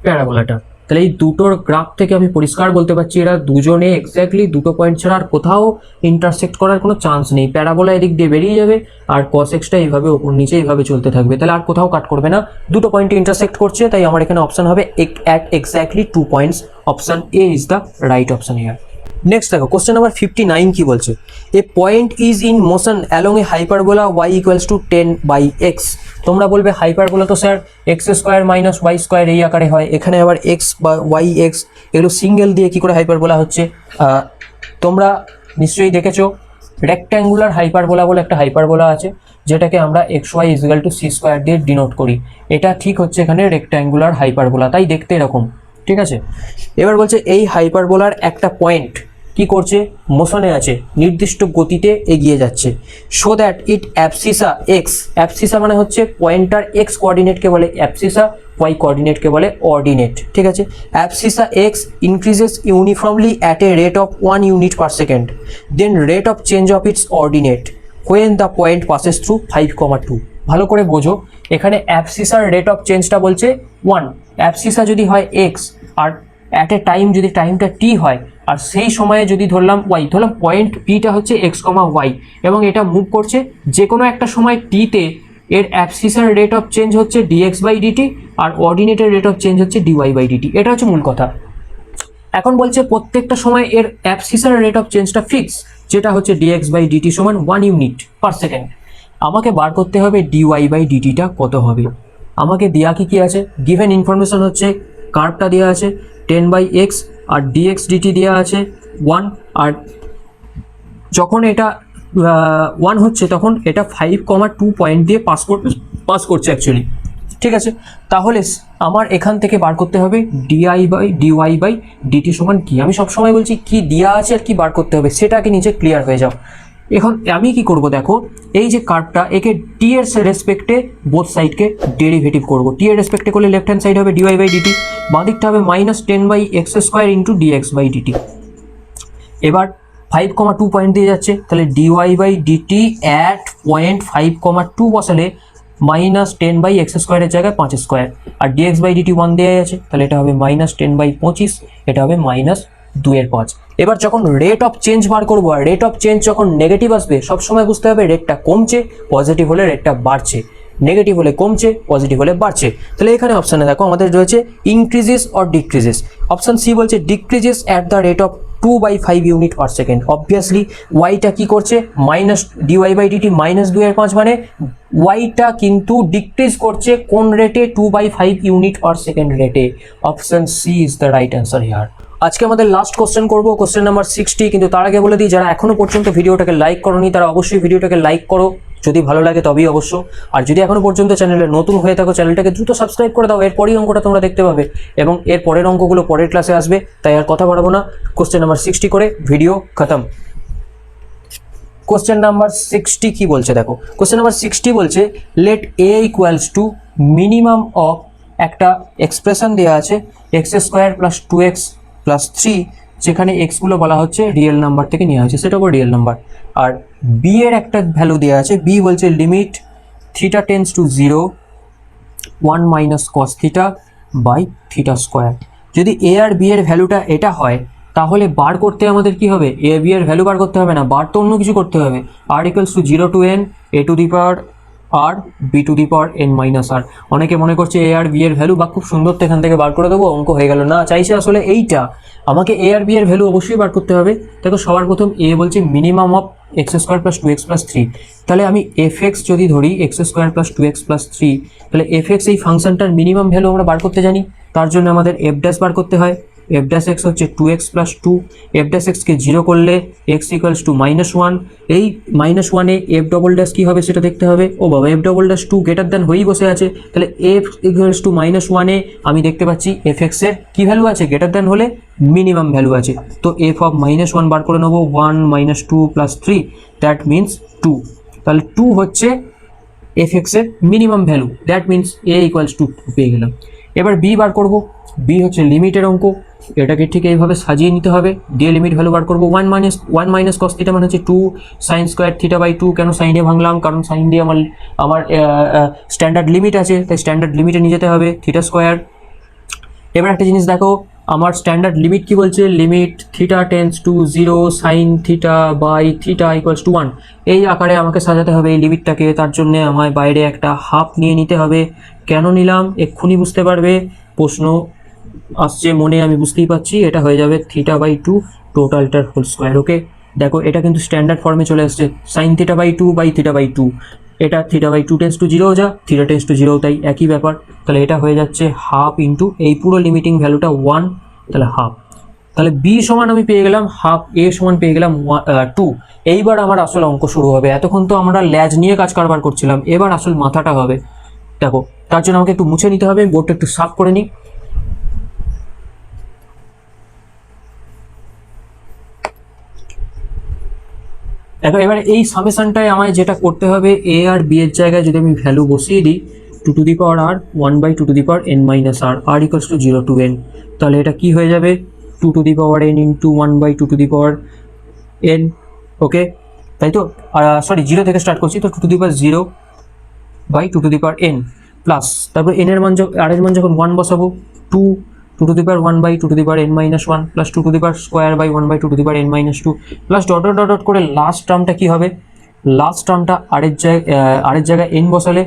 প্যারাবোলাটা। তাহলে এই দুটোর গ্রাফ থেকে আমি পরিষ্কার বলতে পারছি এরা দুজনে এক্স্যাক্টলি দুটো পয়েন্ট ছাড়া আর কোথাও ইন্টারসেক্ট করার কোনো চান্স নেই। প্যারাবোলা এদিক দিয়ে বেরিয়ে যাবে আর cos x-টা এইভাবে ওপর নিচে এইভাবে চলতে থাকবে, তাহলে আর কোথাও কাট করবে না, দুটো পয়েন্টে ইন্টারসেক্ট করছে। তাই আমার এখানে অপশন হবে at exactly 2 points, option A is the right option here. Next দেখো কোশ্চেন নাম্বার 59 কি বলছে, a point is in motion along a hyperbola y equals to 10/x। তোমরা বলবে হাইপারবোলা তো sir X square minus Y square এই আকারে হয়, এখানে আবার এক্স বা ওয়াই এক্স এগুলো সিঙ্গেল দিয়ে কি করে হাইপারবোলা হচ্ছে? তোমরা নিশ্চয়ই দেখেছো রেক্ট্যাঙ্গুলার হাইপারবোলা বলে একটা হাইপারবোলা আছে, যেটাকে আমরা X Y equal to C square দিয়ে ডিনোট করি। এটা ঠিক হচ্ছে এখানে রেক্ট্যাঙ্গুলার হাইপারবোলা, তাই দেখতে এরকম, ঠিক আছে। এবার বলছে এই হাইপারবোলার একটা পয়েন্ট কি করছে, মোশনে আছে, নির্দিষ্ট গতিতে এগিয়ে যাচ্ছে। সো দ্যাট ইট অ্যাবসিসা এক্স, অ্যাবসিসা মানে হচ্ছে পয়েন্টার এক্স কোঅর্ডিনেটকে বলে অ্যাবসিসা, ওয়াই কোঅর্ডিনেটকে বলে অর্ডিনেট, ঠিক আছে। Abscissa X increases uniformly at a rate of 1 unit per second, then rate of change of its ordinate when the point passes through 5,2। ভালো করে বোঝো, এখানে অ্যাবসিসার রেট অফ চেঞ্জটা বলছে 1, অ্যাবসিসা যদি হয় এক্স আর অ্যাট এ টাইম যদি টাইমটা টি হয়, আর সেই সময়ে যদি ধরলাম ওয়াই, ধরলাম পয়েন্ট পিটা হচ্ছে এক্স কমা ওয়াই এবং এটা মুভ করছে যে কোনো একটা সময় টিতে, এর অ্যাবসিসার রেট অফ চেঞ্জ হচ্ছে ডিএক্স বাই ডিটি আর অর্ডিনেটের রেট অফ চেঞ্জ হচ্ছে ডিওয়াই বাই ডিটি। এটা হচ্ছে মূল কথা। এখন বলছে প্রত্যেকটা সময় এর অ্যাবসিসার রেট অফ চেঞ্জটা ফিক্স, যেটা হচ্ছে ডিএক্স বাই ডিটি সমান 1 ইউনিট পার সেকেন্ড। আমাকে বার করতে হবে ডিওয়াই বাই ডিটিটা কত হবে। আমাকে দেওয়া কি আছে, গিভেন ইনফরমেশন হচ্ছে কার্ভটা দেওয়া আছে 10/x আর ডিএক্স ডিটি দেওয়া আছে 1, আর যখন এটা 1 হচ্ছে তখন এটা 5,2 পয়েন্ট দিয়ে পাস করছে অ্যাকচুয়ালি, ঠিক আছে। তাহলে আমার এখান থেকে বার করতে হবে ডিওয়াই বাই ডিটি সমান কি। আমি সবসময় বলছি কি দেওয়া আছে আর কি বার করতে হবে, সেটাকে নিচে ক্লিয়ার হয়ে যাও। এখন আমি কি করব দেখো, এই যে কার্ভটা একে টি এর রেসপেক্টে বোথ সাইডকে ডেরিভেটিভ করব। টি এর রেসপেক্টে করলে লেফট হ্যান্ড সাইড হবে ডিওয়াই বাই ডিটি, বাঁ দিকটা হবে -10/x² into dx by DT. এবার 5,2 পয়েন্ট দিয়ে যাচ্ছে, তাহলে D Y by D T at point 5,2 বসালে -10/x² এর জায়গায় 5² আর ডিএক্স বাই ডিটি 1 দেওয়া আছে, তাহলে এটা হবে -10/25, এটা হবে -2/5। এবার যখন রেট অফ চেঞ্জ বার করবো, আর রেট অফ চেঞ্জ যখন নেগেটিভ আসবে সবসময় বুঝতে হবে রেটটা কমছে, পজিটিভ হলে রেটটা বাড়ছে, নেগেটিভ হলে কমছে, পজিটিভ হলে বাড়ছে। তাহলে এখানে অপশানে দেখো আমাদের রয়েছে increases or decreases. Option C বলছে decreases at the rate of 2/5 unit per second. Obviously ওয়াইটা কি করছে, মাইনাস ডিওয়াই বাই ডিটি -2/5 মানে ওয়াইটা কিন্তু ডিক্রিজ করছে কোন রেটে, 2/5 ইউনিট পার সেকেন্ড রেটে। Option C is the right answer here. আজকে আমাদের লাস্ট কোশ্চেন করবো, কোশ্চেন নাম্বার 60। কিন্তু তার আগে বলে দিই, যারা এখনো পর্যন্ত ভিডিওটাকে লাইক করোনি তারা অবশ্যই ভিডিওটাকে লাইক করো, যদি ভালো লাগে তবেই অবশ্য। আর যদি এখনো পর্যন্ত চ্যানেলে নতুন হয়ে থাকো চ্যানেলটাকে দ্রুত সাবস্ক্রাইব করে দাও, এরপরই অঙ্কটা তোমরা দেখতে পাবে এবং এর পরের অঙ্কগুলো পরের ক্লাসে আসবে, তাই আর কথা বাড়াবো না, কোশ্চেন নাম্বার 60 করে ভিডিও খতম। কোশ্চেন নাম্বার 60 কি বলছে দেখো, কোশ্চেন নাম্বার 60 বলছে let A equals to minimum of একটা এক্সপ্রেশন দেওয়া আছে x² + 2x + 3, যেখানে এক্সগুলো বলা হচ্ছে রিয়েল নাম্বার থেকে নেওয়া হয়েছে, সেটা রিয়েল নাম্বার। আর বি এর একটা ভ্যালু দেওয়া আছে, বি বলছে limit θ tends to 0 1 - cos θ by θ²। যদি এ আর বি এর ভ্যালুটা এটা হয় তাহলে বার করতে আমাদের কি হবে, এ বি এর ভ্যালু বার করতে হবে না, বার তো অন্য কিছু করতে হবে। r = 0 to n a to the power r b to the power n - r। অনেকে মনে করছে এ আর বি এর ভ্যালু বা খুব সুন্দর তো এখান থেকে বার করে দেবো, অঙ্ক হয়ে গেল না, চাইছে আসলে এইটা আমাকে এ আর বি এর ভ্যালু অবশ্যই বার করতে হবে। দেখো সবার প্রথম এ বলছে মিনিমাম অফ x² + 2x + 3, তাহলে আমি fx যদি ধরি x² + 2x + 3, তাহলে fx এই ফাংশনটার মিনিমাম ভ্যালু আমরা বার করতে জানি, তার জন্য আমাদের f' বার করতে হয়। f' হচ্ছে 2x + 2, f' কে 0 করলে x = -1, এই -1 এ f" কি হবে সেটা দেখতে হবে। ও বাবা, f" 2 গ্রেটার দ্যান হয়েই বসে আছে, তাহলে f = -1 এ আমি দেখতে পাচ্ছি fx এর কি ভ্যালু আছে, গ্রেটার দ্যান হলে মিনিমাম ভ্যালু আছে, তো f of -1 বার করে নেবো, 1 - 2 + 3 দ্যাট মিনস 2, তাহলে 2 হচ্ছে fx এর minimum value, that means a = 2 পেয়ে গেলাম। এবার বি বার করব, বি হচ্ছে লিমিটের অঙ্ক, এটাকে ঠিক এইভাবে সাজিয়ে নিতে হবে, দিয়ে লিমিট ভ্যালু বার করবো 1 - cos θ মানে হচ্ছে 2 sin² θ/2। কেন সাইনে ভাঙলাম, কারণ সাইন দিয়ে আমার স্ট্যান্ডার্ড লিমিট আছে, তাই স্ট্যান্ডার্ড লিমিটে নিয়ে যেতে হবে θ²। এবার একটা জিনিস দেখো, আমার স্ট্যান্ডার্ড লিমিট কি বলছে, লিমিট θ টেন্ডস টু 0 sin θ/θ = 1, এই আকারে আমাকে সাজাতে হবে এই লিমিটটাকে। তার জন্য আমায় বাইরে একটা হাফ নিয়ে নিতে হবে। কেন নিলাম এক্ষুনি বুঝতে পারবে, প্রশ্ন আসছে মনে, আমি বুঝতেই পারছি। এটা হয়ে যাবে θ/2 টোটালটার হোল স্কোয়ার। ওকে, দেখো এটা কিন্তু স্ট্যান্ডার্ড ফর্মে চলে আসছে, sine theta by 2 by theta by 2। এটা থিটা বাই 2 টেন্স টু 0 যা, থিটা টেন্স টু 0 তাই একই ব্যাপার। তাহলে এটা হয়ে যাচ্ছে হাফ ইন্টু এই পুরো লিমিটিং ভ্যালুটা 1, তাহলে হাফ। তাহলে বি সমান আমি পেয়ে গেলাম হাফ, এ সমান পেয়ে গেলাম 2। এইবার আমার আসল অঙ্ক শুরু হবে। এতক্ষণ তো আমরা ল্যাজ নিয়ে কাজ কারবার করছিলাম, এবার আসল মাথাটা হবে। দেখো তার জন্য আমাকে একটু মুছে নিতে হবে, বোর্ডটা একটু সাফ করে নিই। দেখো এবার এই সামেশনটায় আমায় যেটা করতে হবে, এ আর বি এর জায়গায় যদি আমি ভ্যালু বসিয়ে দিই 2 to the power R 1 by 2 to the power n minus R, R equals to 0 to n। তাহলে এটা কি হয়ে যাবে, 2 to the power n into 1 by 2 to the power n। Okay, তাই তো, সরি 0 থেকে স্টার্ট করছি, তো 2 to the power 0 by 2 to the power n plus, তারপর n এর মান আর এর মান যখন 1 বসাবো 2 2 to the power 1 by 2 to the power n minus 1 plus 2 to the power square by 1 by 2 to the power n minus 2 plus dot dot dot করে last টার্মটা কি হবে, লাস্ট টার্মটা আর এর জায়গায় n বসালে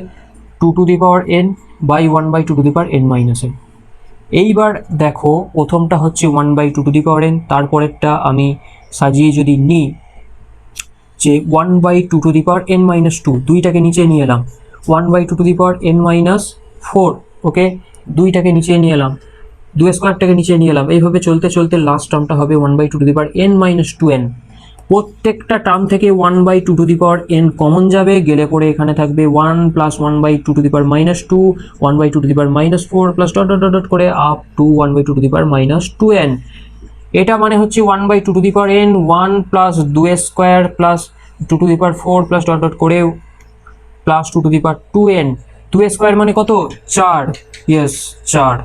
2 to the power n by 1 by 2 to the power n minus n। এইবার দেখো প্রথমটা হচ্ছে 1 by 2 to the power n, তারপরেরটা আমি সাজিয়ে যদি নিই যে 1 by 2 to the power n minus 2, দুইটাকে নিচে নিয়ে এলাম, 1 by 2 to the power n minus 4। Okay, দুইটাকে নিচে নিয়ে এলাম, 2 স্কোয়ারটাকে নিচে নিয়ে এলাম, এইভাবে চলতে চলতে লাস্ট টার্মটা হবে 1 by 2 to the power n minus 2n। প্রত্যেকটা টার্ম থেকে 1 by 2 to the power n common যাবে, গেলে পরে এখানে থাকবে 1 plus 1 by 2 to the power minus 2, 1 by 2 to the power minus 4 plus dot dot dot করে up to 1 by 2 to the power minus 2n। এটা মানে হচ্ছে 1 by 2 to the power n, 1 plus 2 square plus 2 to the power 4 plus dot dot করে plus 2 to the power 2n। 2 square মানে কত, 4, yes 4।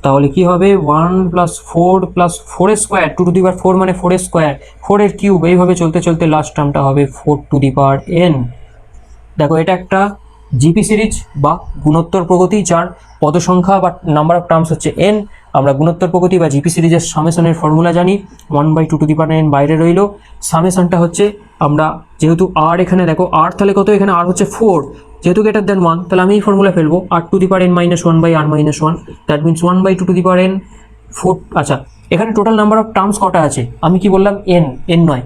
তাহলে কি হবে 1 প্লাস 4 প্লাস 4 স্কোয়ার, 2 টু দি পাওয়ার 4 মানে 4 স্কোয়ার, 4 এর কিউব, এইভাবে চলতে চলতে লাস্ট টার্মটা হবে 4 টু দি পাওয়ার n। দেখো এটা একটা জিপি সিরিজ বা গুণোত্তর প্রগতি, যার পদ সংখ্যা বা নাম্বার অফ টার্মস হচ্ছে n। আমরা গুণোত্তর প্রগতি বা জিপি সিরিজের সামেশনের ফর্মুলা জানি, 1 by 2 to the power n বাইরে রইল, সামেশনটা হচ্ছে আমরা যেহেতু আর এখানে দেখো আর তাহলে কত, এখানে আর হচ্ছে 4, যেহেতু গ্রেটার দেন 1 তাহলে আমি এই ফর্মুলা ফেলবো r to the power n minus 1 by r minus 1, that means 1 by 2 to the power n 4। আচ্ছা এখানে টোটাল নাম্বার অফ টার্মস কটা আছে, আমি কি বললাম n নয়,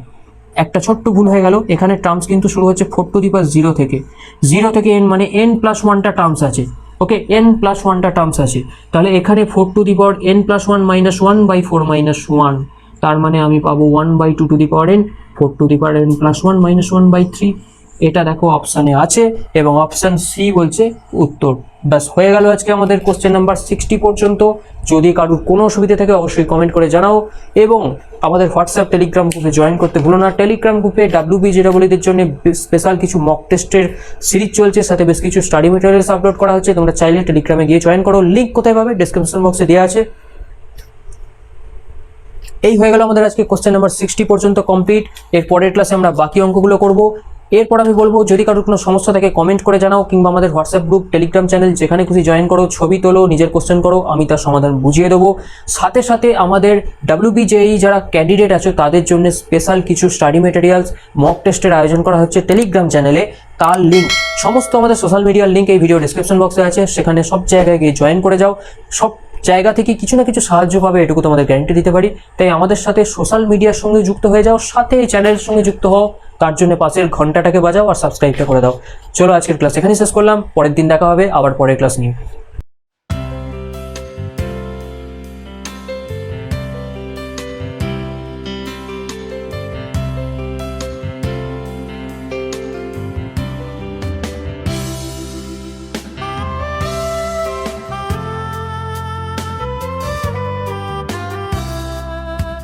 একটা ছোট্ট ভুল হয়ে গেল, এখানে টার্মস কিন্তু শুরু হচ্ছে 4 টু দি পাওয়ার 0 থেকে n, মানে n প্লাস 1টা টার্মস আছে। ওকে, n প্লাস 1টা টার্মস আছে, তাহলে এখানে 4 to the power n plus 1 minus 1 by 4 minus 1, তার মানে আমি পাবো 1 by 2 to the power n 4 to the power n plus 1 minus 1 by 3। এটা দেখো অপশানে আছে এবং অপশান সি বলছে উত্তর। ব্যাস হয়ে গেল আজকে আমাদের কোশ্চেন নাম্বার 60 পর্যন্ত। যদি কারোর কোনো অসুবিধা থাকে অবশ্যই কমেন্ট করে জানাও এবং আমাদের হোয়াটসঅ্যাপ টেলিগ্রাম গ্রুপে জয়েন করতে ভুলো না। টেলিগ্রাম গ্রুপে WBJEEদের জন্য স্পেশাল কিছু মক টেস্টের সিরিজ চলছে, সাথে বেশ কিছু স্টাডি মেটেরিয়ালস আপলোড করা হচ্ছে, তোমরা চাইলে টেলিগ্রামে গিয়ে জয়েন করো। লিঙ্ক কোথায় পাবে, ডেসক্রিপশন বক্সে দেওয়া আছে। এই হয়ে গেল আমাদের আজকে কোশ্চেন নাম্বার 60 পর্যন্ত কমপ্লিট। এর পরের ক্লাসে আমরা বাকি অঙ্কগুলো করব। এরপর আমি বলবো যদি কারোর কোনো সমস্যা থাকে কমেন্ট করে জানাও, কিংবা আমাদের হোয়াটসঅ্যাপ গ্রুপ, টেলিগ্রাম চ্যানেল যেখানে খুশি জয়েন করো, ছবি তোলো, নিজের কোশ্চেন করো, আমি তার সমাধান বুঝিয়ে দেবো। সাথে সাথে আমাদের WBJEE যারা ক্যান্ডিডেট আছে তাদের জন্য স্পেশাল কিছু স্টাডি মেটেরিয়ালস মক টেস্টের আয়োজন করা হচ্ছে টেলিগ্রাম চ্যানেলে। তার লিঙ্ক, সমস্ত আমাদের সোশ্যাল মিডিয়ার লিঙ্ক এই ভিডিও ডেসক্রিপশন বক্সে আছে, সেখানে সব জায়গায় গিয়ে জয়েন করে যাও। সব জায়গা থেকে কিছু না কিছু সাহায্য পাবে, এটুকু তোমাদের গ্যারান্টি দিতে পারি। তাই আমাদের সাথে সোশ্যাল মিডিয়ার সঙ্গে যুক্ত হয়ে যাও, সাথে চ্যানেলের সঙ্গে যুক্ত হও, তার জন্য পাশের ঘন্টাটাকে বাজাও আর সাবস্ক্রাইবটা করে দাও। চলো আজকের ক্লাস এখানেই শেষ করলাম, পরের দিন দেখা হবে আবার পরের ক্লাস নিয়ে।